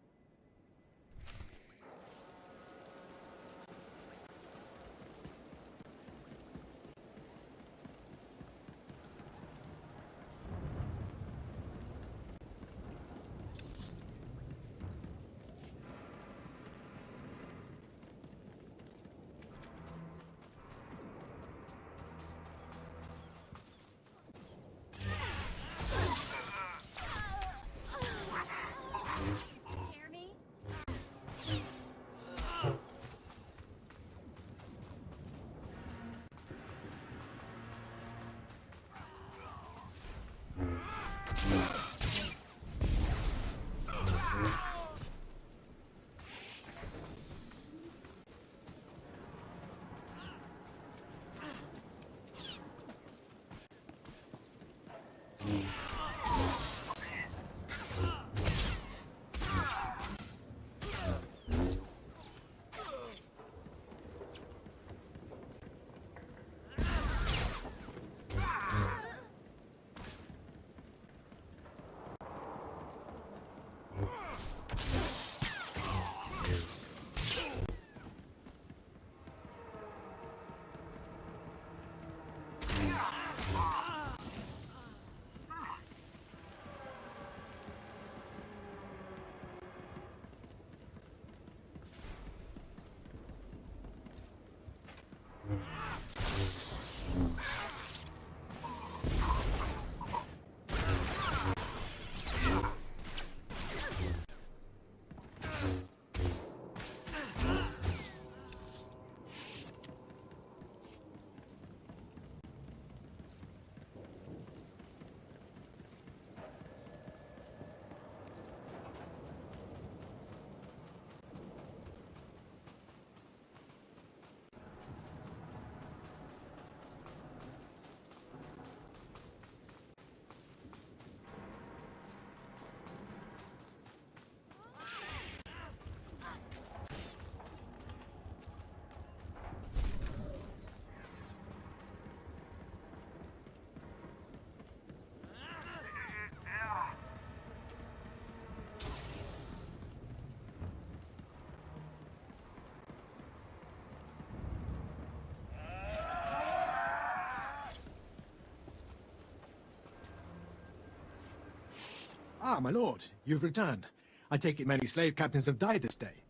Ah, my lord, you've returned. I take it many slave captains have died this day.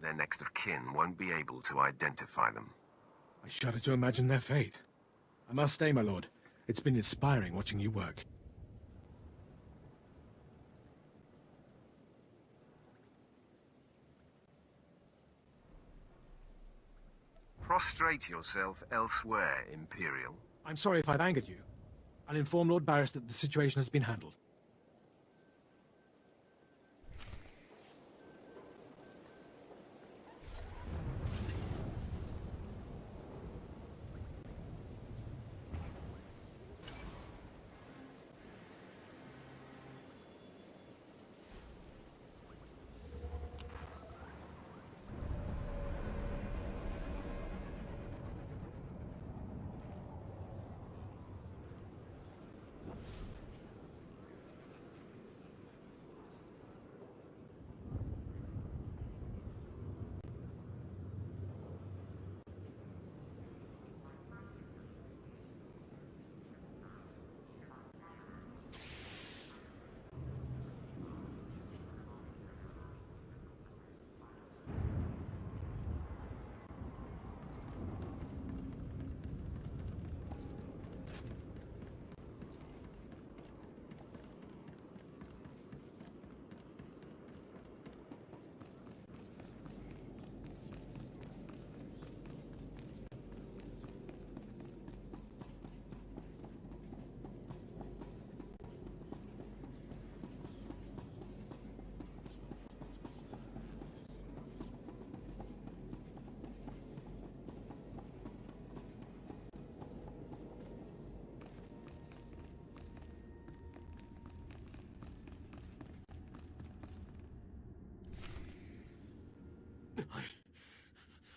Their next of kin won't be able to identify them. I shudder to imagine their fate. I must stay, my lord. It's been inspiring watching you work. Prostrate yourself elsewhere, Imperial. I'm sorry if I've angered you. I'll inform Lord Barris that the situation has been handled.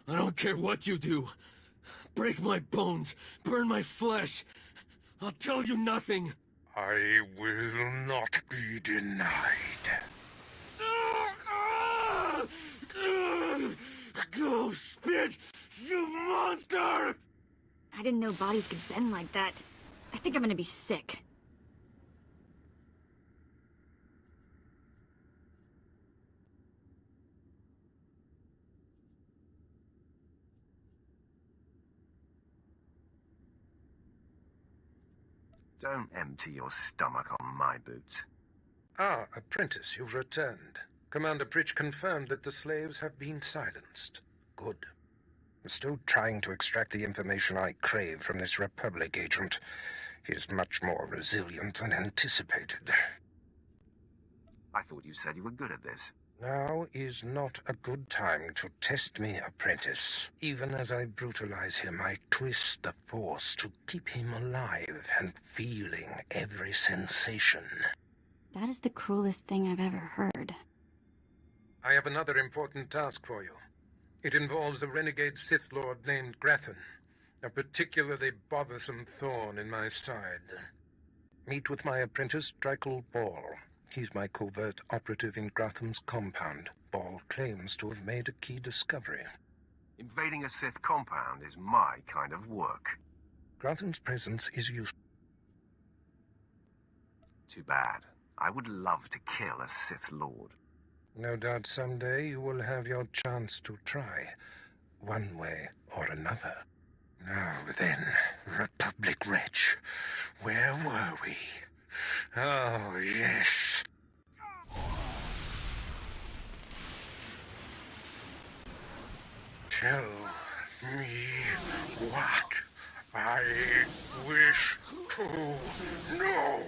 I don't care what you do. Break my bones, burn my flesh. I'll tell you nothing. I will not be denied. Go spit, you monster! I didn't know bodies could bend like that. I think I'm gonna be sick. Don't empty your stomach on my boots. Ah, apprentice, you've returned. Commander Pritch confirmed that the slaves have been silenced. Good. I'm still trying to extract the information I crave from this Republic agent. He's much more resilient than anticipated. I thought you said you were good at this. Now is not a good time to test me, apprentice. Even as I brutalize him, I twist the Force to keep him alive and feeling every sensation. That is the cruelest thing I've ever heard. I have another important task for you. It involves a renegade Sith Lord named Grathan, a particularly bothersome thorn in my side. Meet with my apprentice, Drykel Ball. He's my covert operative in Gratham's compound. Ball claims to have made a key discovery. Invading a Sith compound is my kind of work. Gratham's presence is useful. Too bad. I would love to kill a Sith Lord. No doubt someday you will have your chance to try, one way or another. Now then, Republic Wretch, where were we? Oh, yes. Tell me what I wish to know.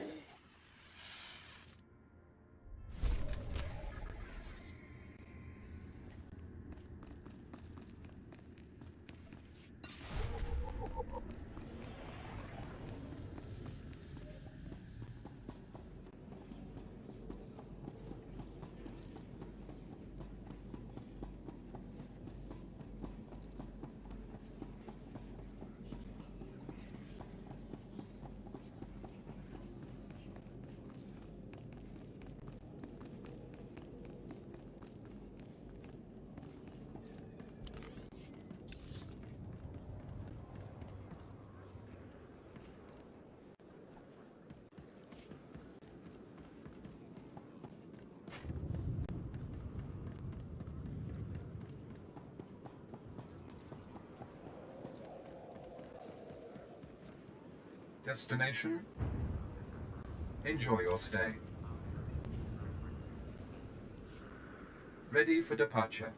Destination? Enjoy your stay. Ready for departure.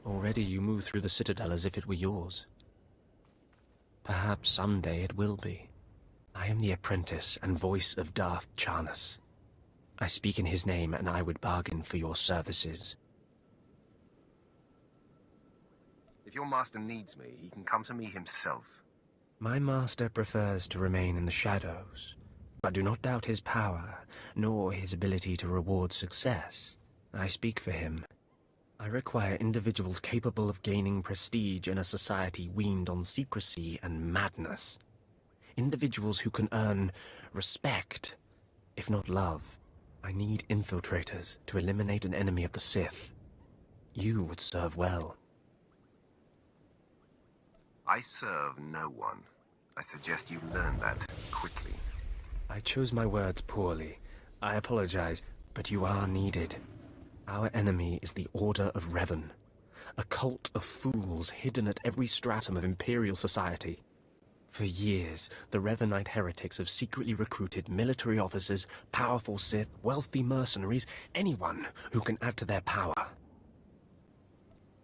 Already you move through the Citadel as if it were yours. Perhaps someday it will be. I am the apprentice and voice of Darth Charnas. I speak in his name, and I would bargain for your services. If your master needs me, he can come to me himself. My master prefers to remain in the shadows, but do not doubt his power, nor his ability to reward success. I speak for him. I require individuals capable of gaining prestige in a society weaned on secrecy and madness. Individuals who can earn respect, if not love. I need infiltrators to eliminate an enemy of the Sith. You would serve well. I serve no one. I suggest you learn that quickly. I chose my words poorly. I apologize, but you are needed. Our enemy is the Order of Revan, a cult of fools hidden at every stratum of Imperial society. For years, the Revanite heretics have secretly recruited military officers, powerful Sith, wealthy mercenaries, anyone who can add to their power.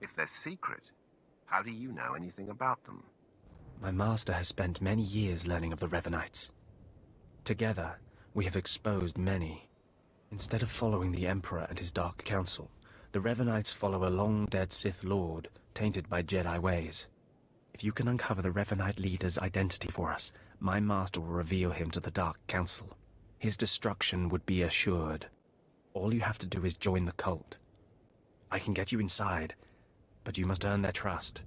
If they're secret, how do you know anything about them? My master has spent many years learning of the Revanites. Together, we have exposed many. Instead of following the Emperor and his Dark Council, the Revanites follow a long-dead Sith Lord, tainted by Jedi ways. If you can uncover the Revanite leader's identity for us, my master will reveal him to the Dark Council. His destruction would be assured. All you have to do is join the cult. I can get you inside, but you must earn their trust.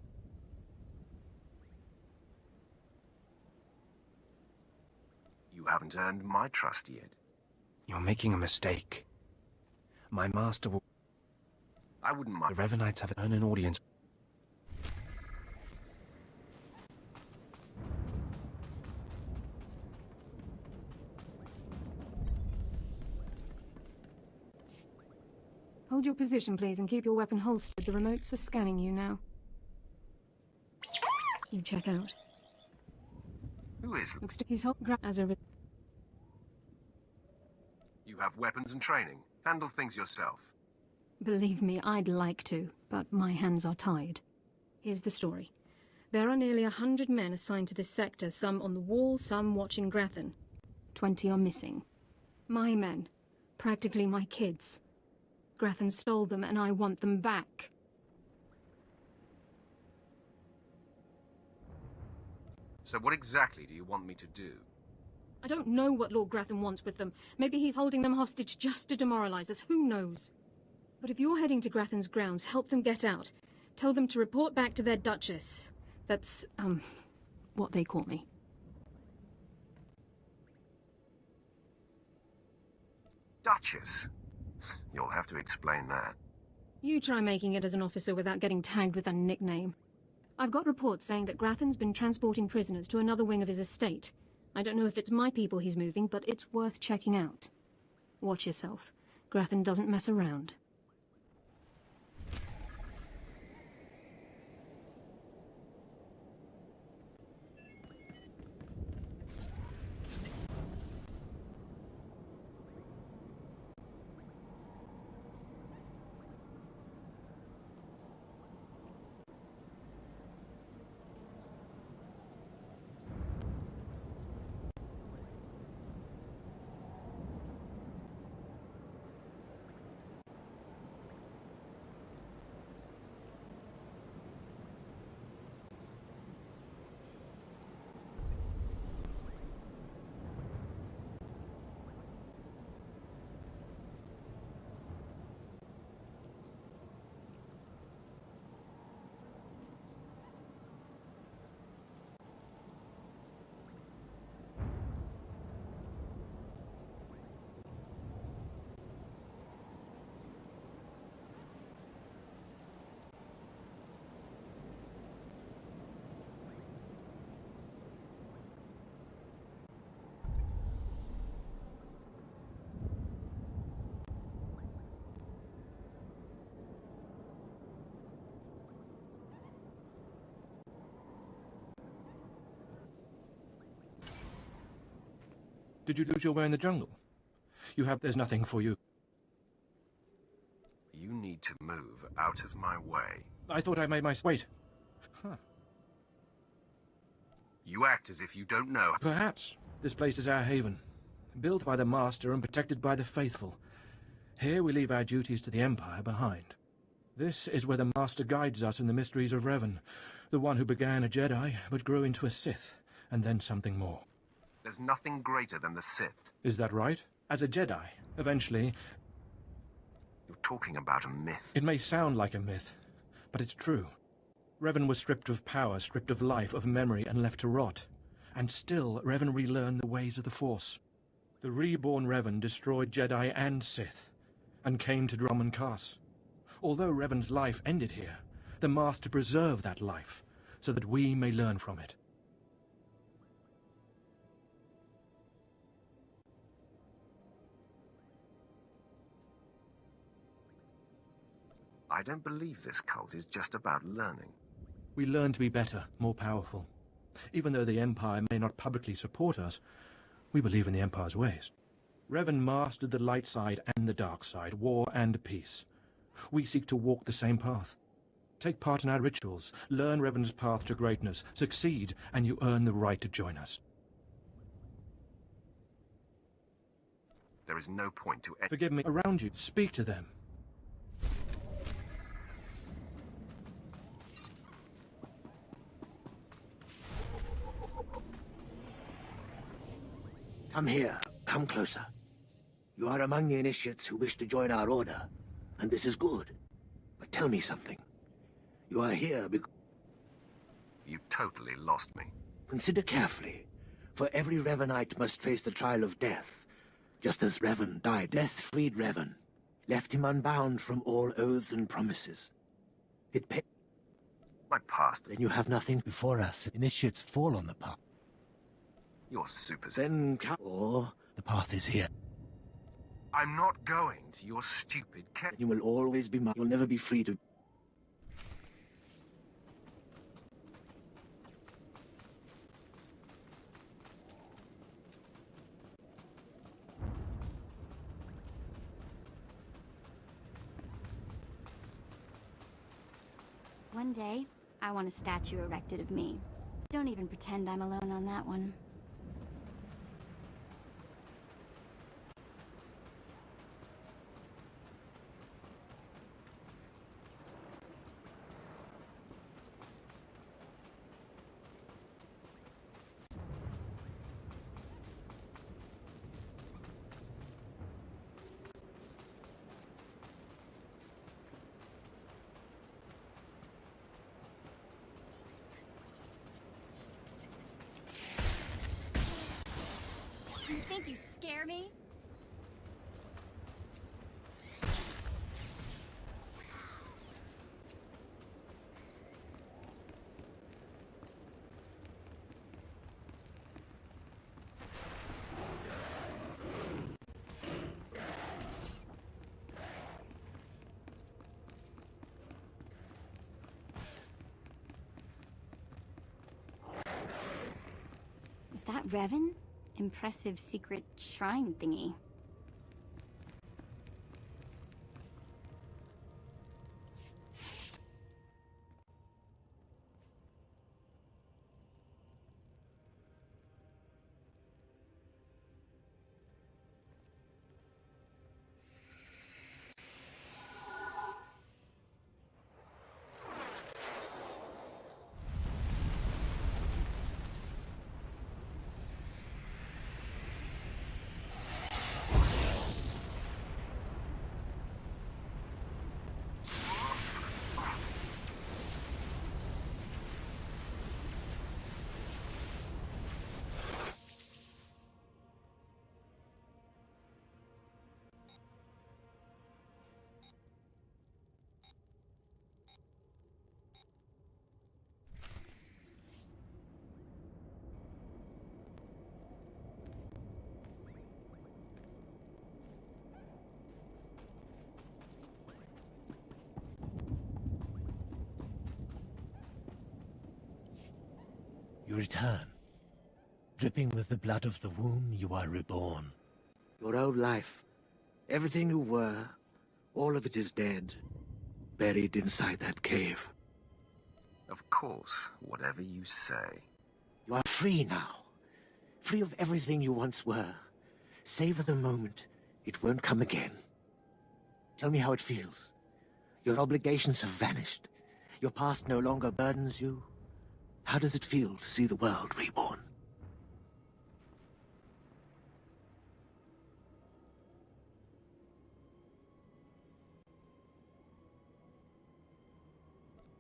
You haven't earned my trust yet. You're making a mistake. My master will... I wouldn't mind. The Revenites have an audience. Hold your position, please, and keep your weapon holstered. The remotes are scanning you now. You check out. Who is? Looks to he's as a... You have weapons and training. Handle things yourself. Believe me, I'd like to, but my hands are tied. Here's the story. There are nearly 100 men assigned to this sector, some on the wall, some watching Grathan. 20 are missing. My men. Practically my kids. Grathan stole them, and I want them back. So what exactly do you want me to do? I don't know what Lord Grathan wants with them. Maybe he's holding them hostage just to demoralize us. Who knows? But if you're heading to Grathan's grounds, help them get out. Tell them to report back to their Duchess. That's, what they call me. Duchess? You'll have to explain that. You try making it as an officer without getting tagged with a nickname. I've got reports saying that Grathan's been transporting prisoners to another wing of his estate. I don't know if it's my people he's moving, but it's worth checking out. Watch yourself. Grathan doesn't mess around. Did you lose your way in the jungle? There's nothing for you. You need to move out of my way. I thought I made my... Wait. Huh. You act as if you don't know. Perhaps. This place is our haven. Built by the Master and protected by the faithful. Here we leave our duties to the Empire behind. This is where the Master guides us in the mysteries of Revan. The one who began a Jedi, but grew into a Sith, and then something more. There's nothing greater than the Sith. Is that right? As a Jedi, eventually... You're talking about a myth. It may sound like a myth, but it's true. Revan was stripped of power, stripped of life, of memory, and left to rot. And still, Revan relearned the ways of the Force. The reborn Revan destroyed Jedi and Sith, and came to Dromund Kaas. Although Revan's life ended here, the Master preserved that life, so that we may learn from it. I don't believe this cult is just about learning. We learn to be better, more powerful. Even though the Empire may not publicly support us, we believe in the Empire's ways. Revan mastered the light side and the dark side, war and peace. We seek to walk the same path. Take part in our rituals, learn Revan's path to greatness, succeed, and you earn the right to join us. There is no point to... Forgive me. Around you, speak to them. Come here. Come closer. You are among the initiates who wish to join our order, and this is good. But tell me something. You are here because... You totally lost me. Consider carefully, for every Revanite must face the trial of death. Just as Revan died, death freed Revan. left him unbound from all oaths and promises. My past. Then you have nothing before us. Initiates fall on the path. You're super... Then or the path is here. I'm not going to your stupid camp. You will always be mine. You'll never be free to... One day, I want a statue erected of me. Don't even pretend I'm alone on that one. You think you scare me? Is that Revan? Impressive secret shrine thingy. You return. Dripping with the blood of the womb, you are reborn. Your old life, everything you were, all of it is dead, buried inside that cave. Of course, whatever you say. You are free now. Free of everything you once were. Savor the moment. It won't come again. Tell me how it feels. Your obligations have vanished. Your past no longer burdens you. How does it feel to see the world reborn?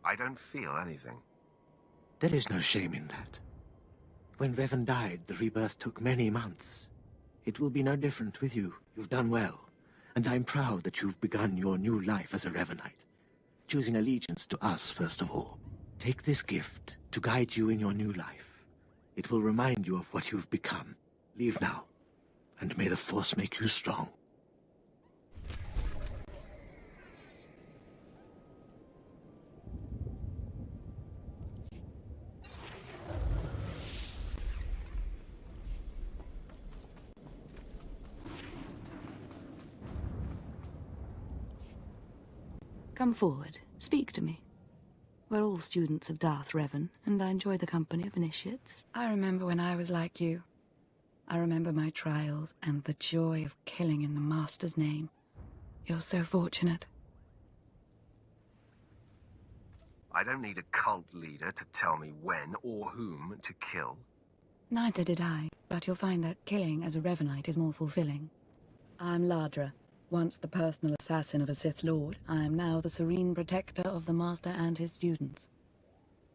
I don't feel anything. There is no shame in that. When Revan died, the rebirth took many months. It will be no different with you. You've done well, and I'm proud that you've begun your new life as a Revanite, choosing allegiance to us first of all. Take this gift to guide you in your new life. It will remind you of what you've become. Leave now, and may the Force make you strong. Come forward. Speak to me. We're all students of Darth Revan, and I enjoy the company of initiates. I remember when I was like you. I remember my trials and the joy of killing in the Master's name. You're so fortunate. I don't need a cult leader to tell me when or whom to kill. Neither did I, but you'll find that killing as a Revanite is more fulfilling. I'm Ladra. Once the personal assassin of a Sith Lord, I am now the serene protector of the Master and his students.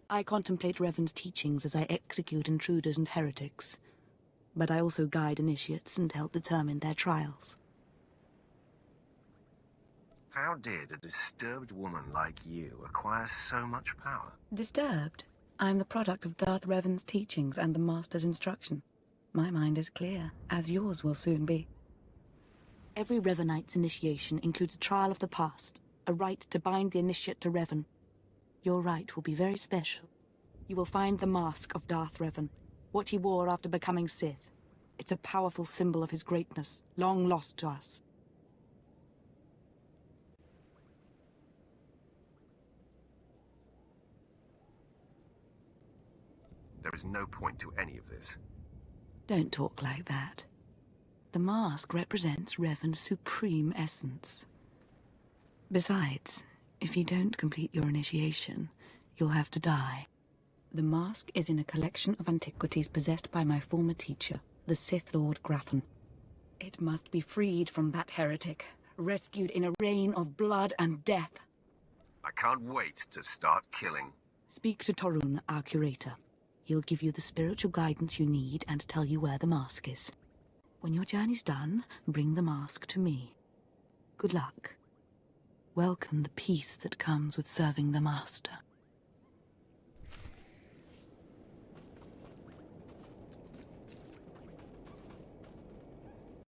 I contemplate Revan's teachings as I execute intruders and heretics, but I also guide initiates and help determine their trials. How did a disturbed woman like you acquire so much power? Disturbed? I'm the product of Darth Revan's teachings and the Master's instruction. My mind is clear, as yours will soon be. Every Revanite's initiation includes a trial of the past, a rite to bind the initiate to Revan. Your rite will be very special. You will find the mask of Darth Revan, what he wore after becoming Sith. It's a powerful symbol of his greatness, long lost to us. There is no point to any of this. Don't talk like that. The mask represents Revan's supreme essence. Besides, if you don't complete your initiation, you'll have to die. The mask is in a collection of antiquities possessed by my former teacher, the Sith Lord Grathan. It must be freed from that heretic, rescued in a rain of blood and death. I can't wait to start killing. Speak to Torun, our curator. He'll give you the spiritual guidance you need and tell you where the mask is. When your journey's done, bring the mask to me. Good luck. Welcome the peace that comes with serving the Master.